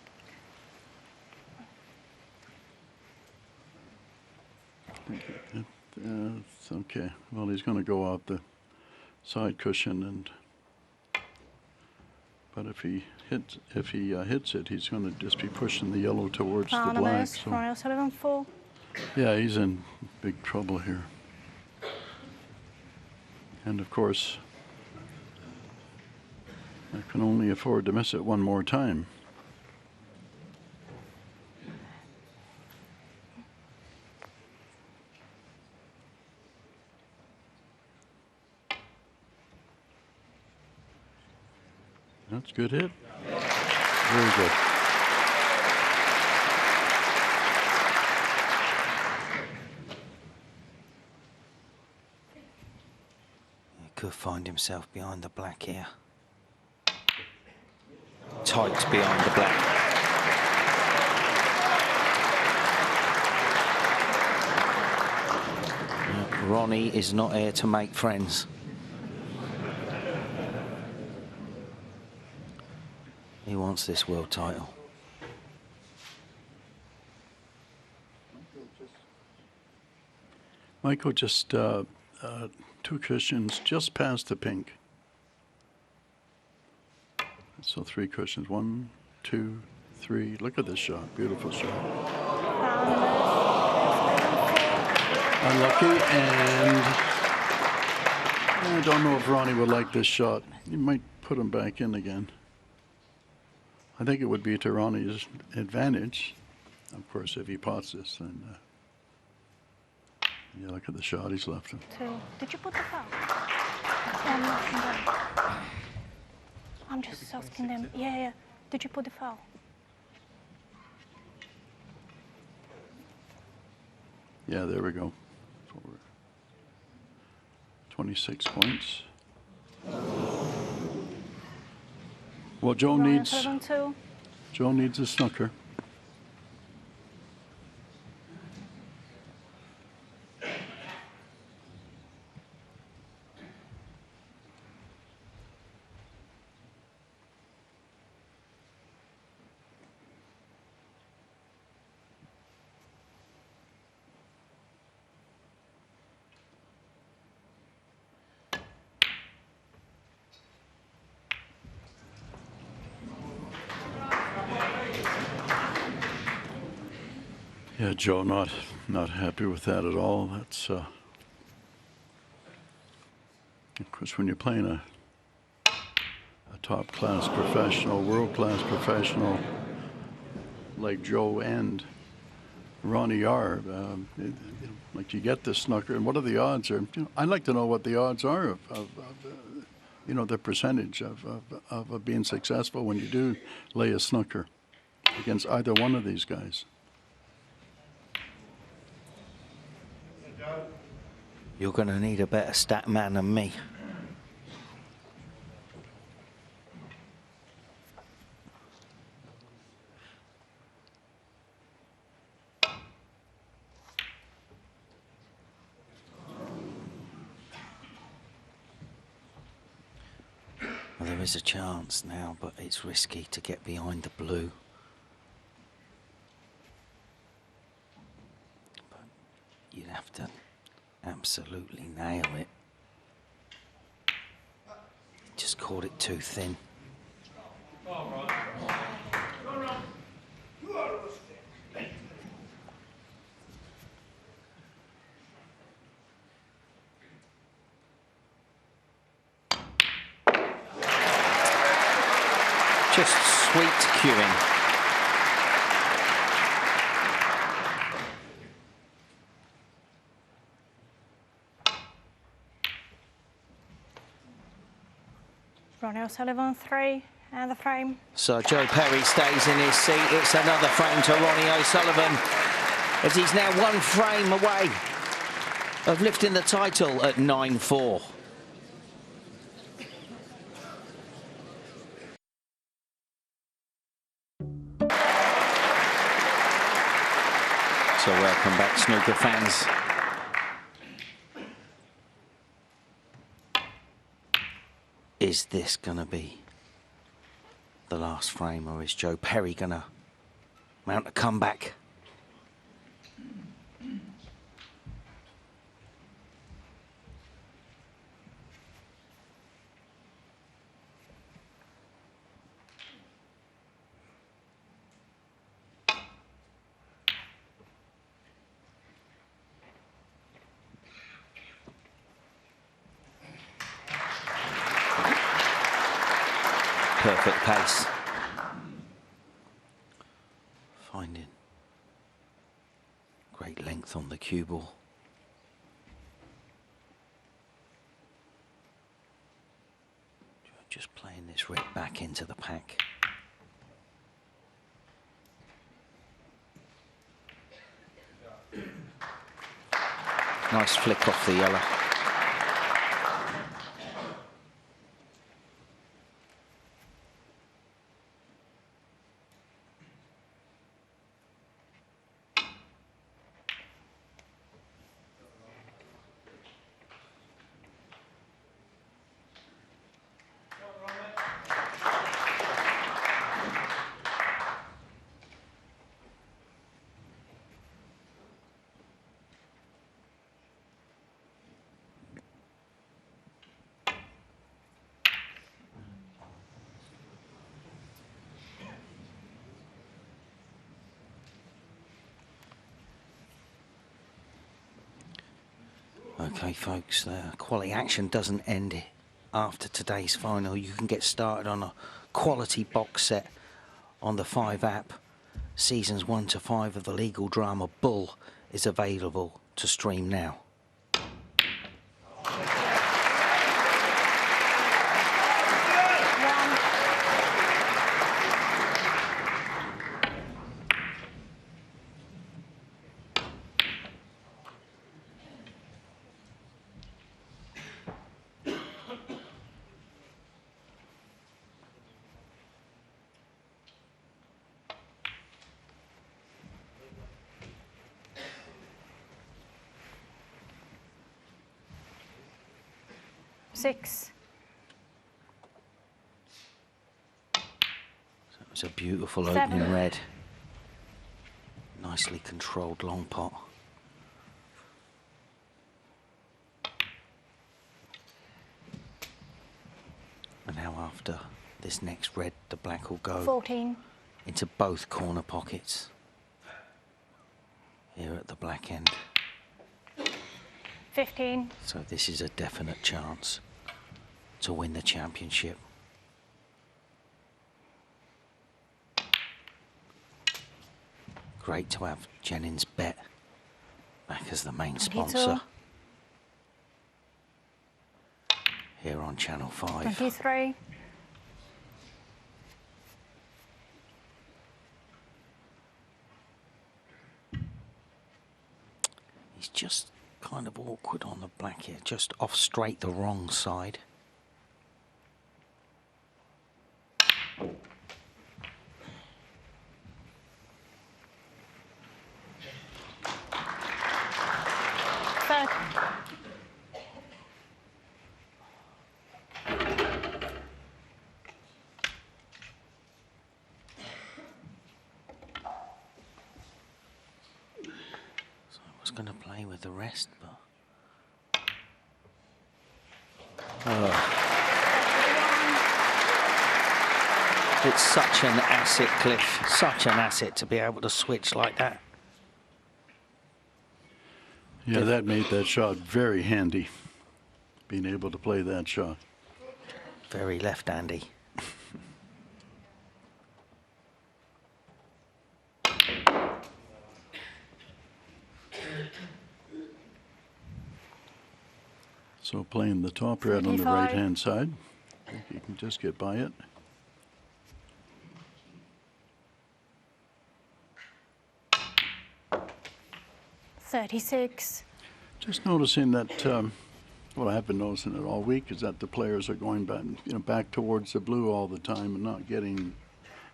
Speaker 9: It's okay. Well, he's going to go out the side cushion, and but if he hits it, he's going to just be pushing the yellow towards the black.
Speaker 7: Barnabas,
Speaker 9: So
Speaker 7: Ronnie O'Sullivan 4.
Speaker 9: yeah, he's in big trouble here. And of course, I can only afford to miss it one more time. That's a good hit. Very good.
Speaker 8: He could find himself behind the black here. Tight behind the black. Ronnie is not here to make friends. He wants this world title.
Speaker 9: Michael just 2 cushions just past the pink. So 3 cushions. 1, 2, 3. Look at this shot. Beautiful shot. Unlucky, and I don't know if Ronnie would like this shot. He might put him back in again. I think it would be to Ronnie's advantage. Of course, if he pots this, then yeah, look at the shot he's left him.
Speaker 7: Did you put the foul? I'm just asking them. Yeah. Did you put the foul?
Speaker 9: Yeah, there we go. 26 points. Well, Joe needs a snooker. Yeah, Joe, not happy with that at all. That's of course, when you're playing a top-class professional, world-class professional like Joe and Ronnie are, like you get this snooker, and what are the odds? I'd like to know what the odds are of the percentage of being successful when you do lay a snooker against either one of these guys.
Speaker 8: You're going to need a better stat man than me. Well, there is a chance now, but it's risky to get behind the blue. But you'd have to absolutely nail it. Just caught it too thin. Just sweet cueing.
Speaker 7: Ronnie O'Sullivan 3 and the frame.
Speaker 8: So Joe Perry stays in his seat. It's another frame to Ronnie O'Sullivan, as he's now 1 frame away of lifting the title at 9-4. So welcome back, snooker fans. Is this going to be the last frame, or is Joe Perry going to mount a comeback? perfect pace. Finding great length on the cue ball. Just playing this rip back into the pack. Nice flick off the yellow. Okay, folks, quality action doesn't end after today's final. You can get started on a quality box set on the 5 app. Seasons 1 to 5 of the legal drama Bull is available to stream now.
Speaker 7: Six.
Speaker 8: So it was a beautiful
Speaker 7: 7.
Speaker 8: opening red. Nicely controlled long pot. And now after this next red, the black will go
Speaker 7: 14.
Speaker 8: into both corner pockets. Here at the black end.
Speaker 7: 15.
Speaker 8: So this is a definite chance to win the championship. Great to have Jennings Bet back as the main
Speaker 7: 22.
Speaker 8: sponsor here on Channel 5.
Speaker 7: 23.
Speaker 8: He's just kind of awkward on the black here, just off straight the wrong side. Going to play with the rest, but it's such an asset, Cliff, such an asset to be able to switch like that.
Speaker 9: Yeah, that made that shot very handy, being able to play that shot.
Speaker 8: Very left-handy.
Speaker 9: So playing the top red on the
Speaker 7: 35.
Speaker 9: right-hand side, I think you can just get by it.
Speaker 7: $36.
Speaker 9: Just noticing that, well, I have been noticing it all week, is that the players are going back, back towards the blue all the time and not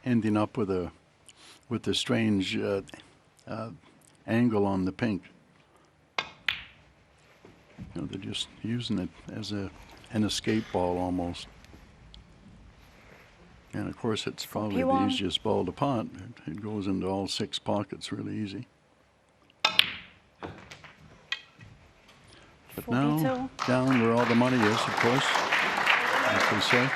Speaker 9: ending up with a strange angle on the pink. They're just using it as an escape ball almost. And of course, it's probably the easiest ball to pot. It goes into all 6 pockets really easy. But
Speaker 7: 42.
Speaker 9: now, down where all the money is, of course, as we say.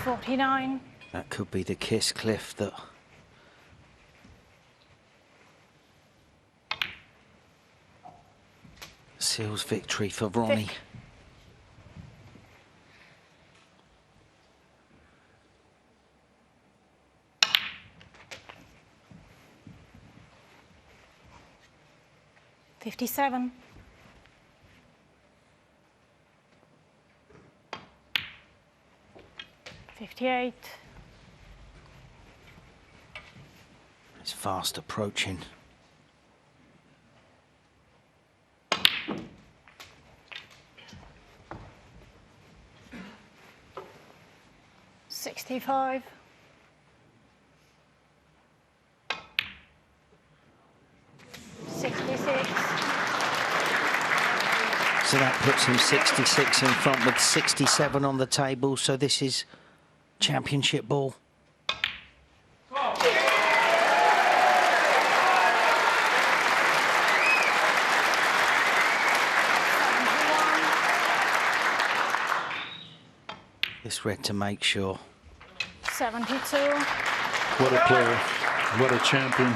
Speaker 7: $49.
Speaker 8: That could be the kiss, Cliff, that Seals victory for Ronnie.
Speaker 7: Vic. $57. $58.
Speaker 8: It's fast approaching.
Speaker 7: $65.
Speaker 8: So that puts him 66 in front with 67 on the table. So this is championship ball. This red to make sure.
Speaker 7: 72.
Speaker 9: What a player. What a champion.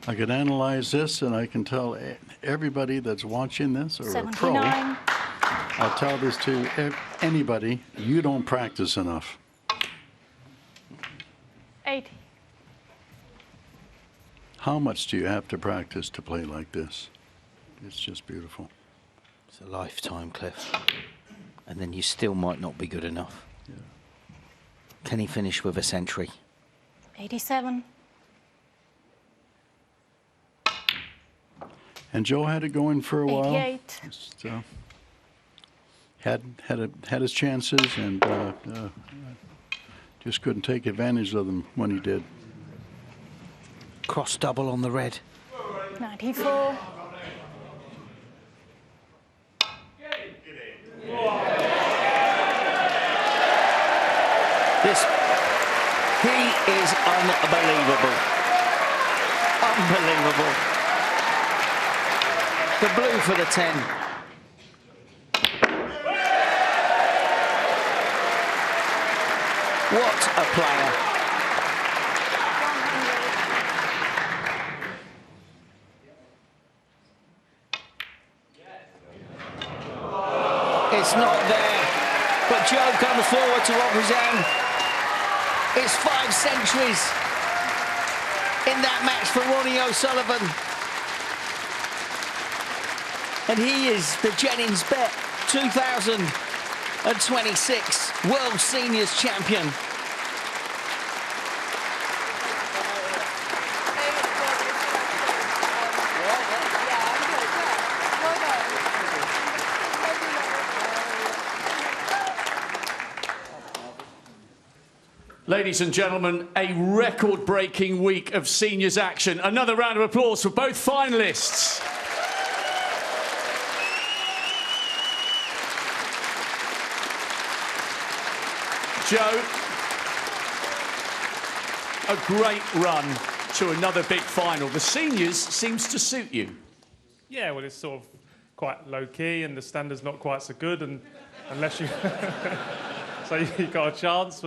Speaker 9: I could analyze this and I can tell everybody that's watching this or
Speaker 7: 79.
Speaker 9: a pro, I'll tell this to anybody, you don't practice enough.
Speaker 7: 80.
Speaker 9: How much do you have to practice to play like this? It's just beautiful.
Speaker 8: It's a lifetime, Cliff. And then you still might not be good enough.
Speaker 9: Yeah.
Speaker 8: Can he finish with a century?
Speaker 7: 87.
Speaker 9: And Joe had it going for a while.
Speaker 7: 88.
Speaker 9: Just, had his chances and just couldn't take advantage of them when he did.
Speaker 8: Cross double on the red.
Speaker 7: 94.
Speaker 8: He is unbelievable. Unbelievable. The blue for the 10. What a player. It's not there, but Joe comes forward to represent. It's 5 centuries in that match for Ronnie O'Sullivan. And he is the Jennings Bet 2026 World Seniors Champion.
Speaker 2: Ladies and gentlemen, a record-breaking week of seniors action. Another round of applause for both finalists. Joe, a great run to another big final. The seniors seems to suit you.
Speaker 10: Yeah, well, it's sort of quite low-key and the standard's not quite so good, and unless you... so you've got a chance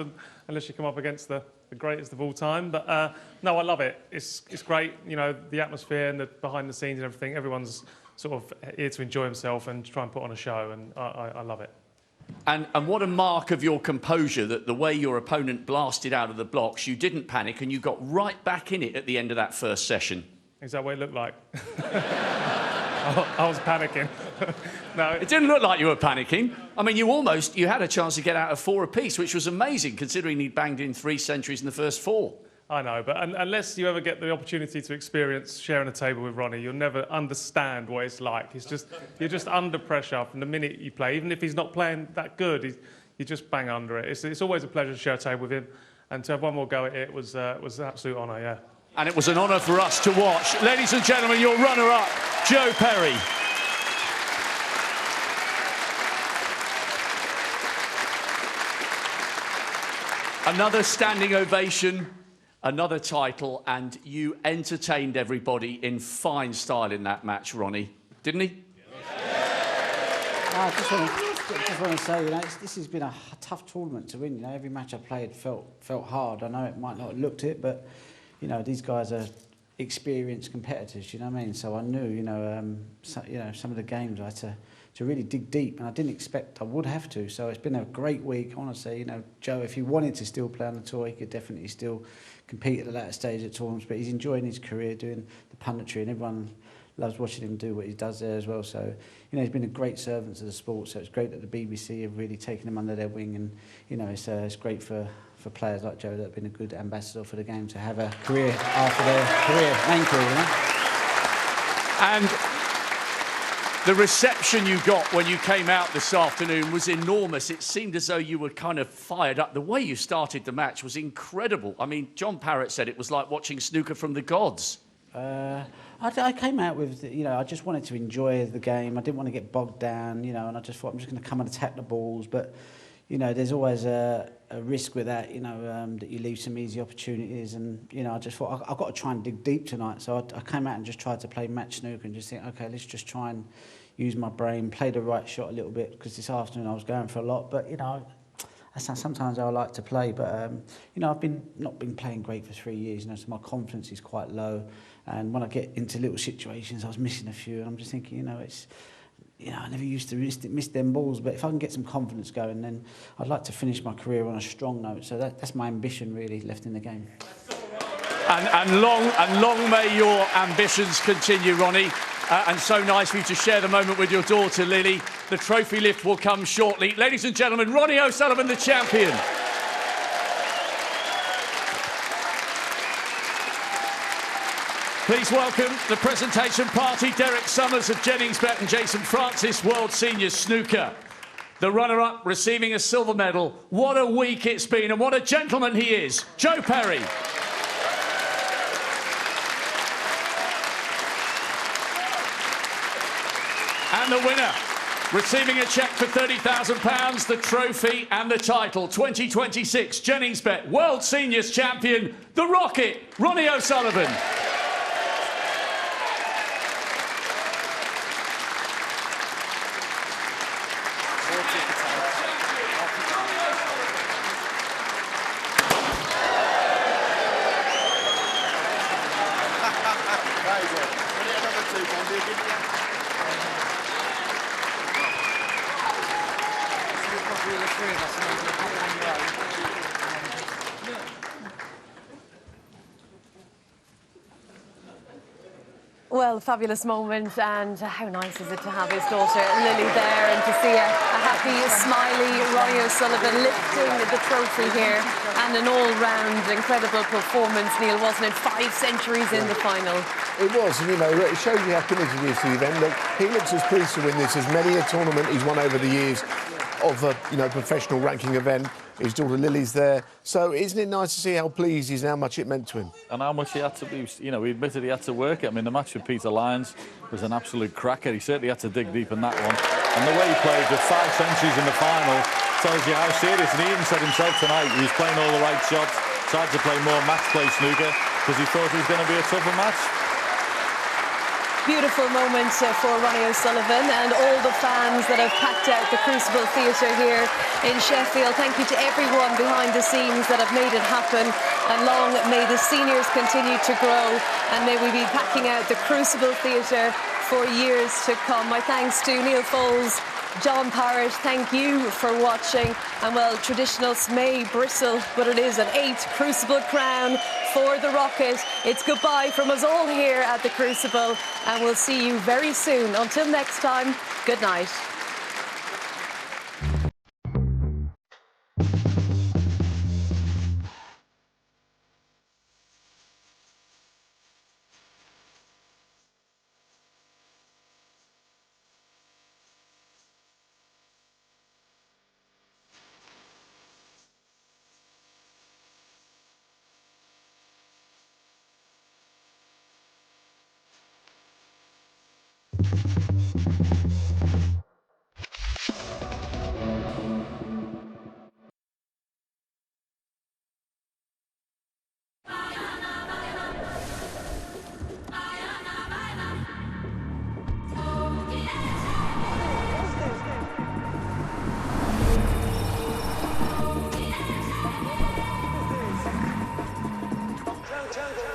Speaker 10: unless you come up against the greatest of all time. But no, I love it. It's great, you know, the atmosphere and the behind the scenes and everything. Everyone's sort of here to enjoy himself and try and put on a show, and I love it.
Speaker 2: And what a mark of your composure that the way your opponent blasted out of the blocks, you didn't panic and you got right back in it at the end of that first session.
Speaker 10: Is that what it looked like? I was panicking. No,
Speaker 2: it didn't look like you were panicking. I mean, you had a chance to get out of 4 apiece, which was amazing considering he'd banged in 3 centuries in the first 4.
Speaker 10: I know, but unless you ever get the opportunity to experience sharing a table with Ronnie, you'll never understand what it's like. You're just under pressure from the minute you play. Even if he's not playing that good, you just bang under it. It's always a pleasure to share a table with him, and to have one more go at it was an absolute honour, yeah.
Speaker 2: And it was an honour for us to watch. Ladies and gentlemen, your runner-up, Joe Perry. Another standing ovation, another title, and you entertained everybody in fine style in that match, Ronnie, didn't he?
Speaker 15: I just want to say, you know, this has been a tough tournament to win. You know, every match I played felt hard. I know it might not have looked it, but you know, these guys are experienced competitors. You know what I mean? So I knew, some of the games I had to really dig deep, and I didn't expect I would have to. So it's been a great week, honestly. Joe, if he wanted to still play on the tour, he could definitely still compete at the latter stage at tournaments. But he's enjoying his career doing the punditry, and everyone loves watching him do what he does there as well. So, he's been a great servant to the sport. So it's great that the BBC have really taken him under their wing, and it's great for players like Joe that have been a good ambassador for the game to have a career after their main career.
Speaker 2: And the reception you got when you came out this afternoon was enormous. It seemed as though you were kind of fired up. The way you started the match was incredible. I mean, John Parrott said it was like watching snooker from the gods.
Speaker 15: I came out with, I just wanted to enjoy the game. I didn't want to get bogged down, and I just thought I'm just going to come and attack the balls. But, there's always a risk with that, that you leave some easy opportunities. And, I just thought I've got to try and dig deep tonight. So I came out and just tried to play match snooker and just think, OK, let's just try and use my brain, play the right shot a little bit, because this afternoon I was going for a lot. But, that's sometimes I like to play. But, I've not been playing great for 3 years, so my confidence is quite low. And when I get into little situations, I was missing a few. And I'm just thinking, I never used to miss them balls. But if I can get some confidence going, then I'd like to finish my career on a strong note. So that's my ambition, really, left in the game.
Speaker 2: And long may your ambitions continue, Ronnie. And so nice for you to share the moment with your daughter, Lily. The trophy lift will come shortly. Ladies and gentlemen, Ronnie O'Sullivan, the champion. Please welcome the presentation party, Derek Summers of Jenningsbet and Jason Francis, World Senior Snooker. The runner-up receiving a silver medal. What a week it's been, and what a gentleman he is, Joe Perry. And the winner, receiving a cheque for £30,000, the trophy and the title, 2026 Jenningsbet World Seniors Champion, the Rocket, Ronnie O'Sullivan.
Speaker 1: Well, fabulous moment, and how nice is it to have his daughter Lily there and to see a happy, smiley Ronnie O'Sullivan lifting the trophy here, and an all-round incredible performance, Neil, wasn't it? 5 centuries in the final.
Speaker 5: It was, and it shows you how committed he is to the event. Look, he looks as pleased to win this as many a tournament he's won over the years of a professional ranking event. His daughter Lily's there. So isn't it nice to see how pleased he is and how much it meant to him?
Speaker 4: And how much he had to be, he admitted he had to work it. I mean, the match with Peter Lyons was an absolute cracker. He certainly had to dig deep in that one. And the way he played with 5 centuries in the final tells you how serious. And he even said himself tonight he was playing all the right shots, tried to play more match play snooker because he thought it was going to be a tougher match.
Speaker 1: Beautiful moment for Ronnie O'Sullivan and all the fans that have packed out the Crucible Theatre here in Sheffield. Thank you to everyone behind the scenes that have made it happen, and long may the seniors continue to grow, and may we be packing out the Crucible Theatre for years to come. My thanks to Neil Foles, John Parrott, thank you for watching. And well, traditionals may bristle, but it is an 8th Crucible crown for the Rocket. It's goodbye from us all here at the Crucible, and we'll see you very soon. Until next time, good night.
Speaker 6: Ciao, ciao.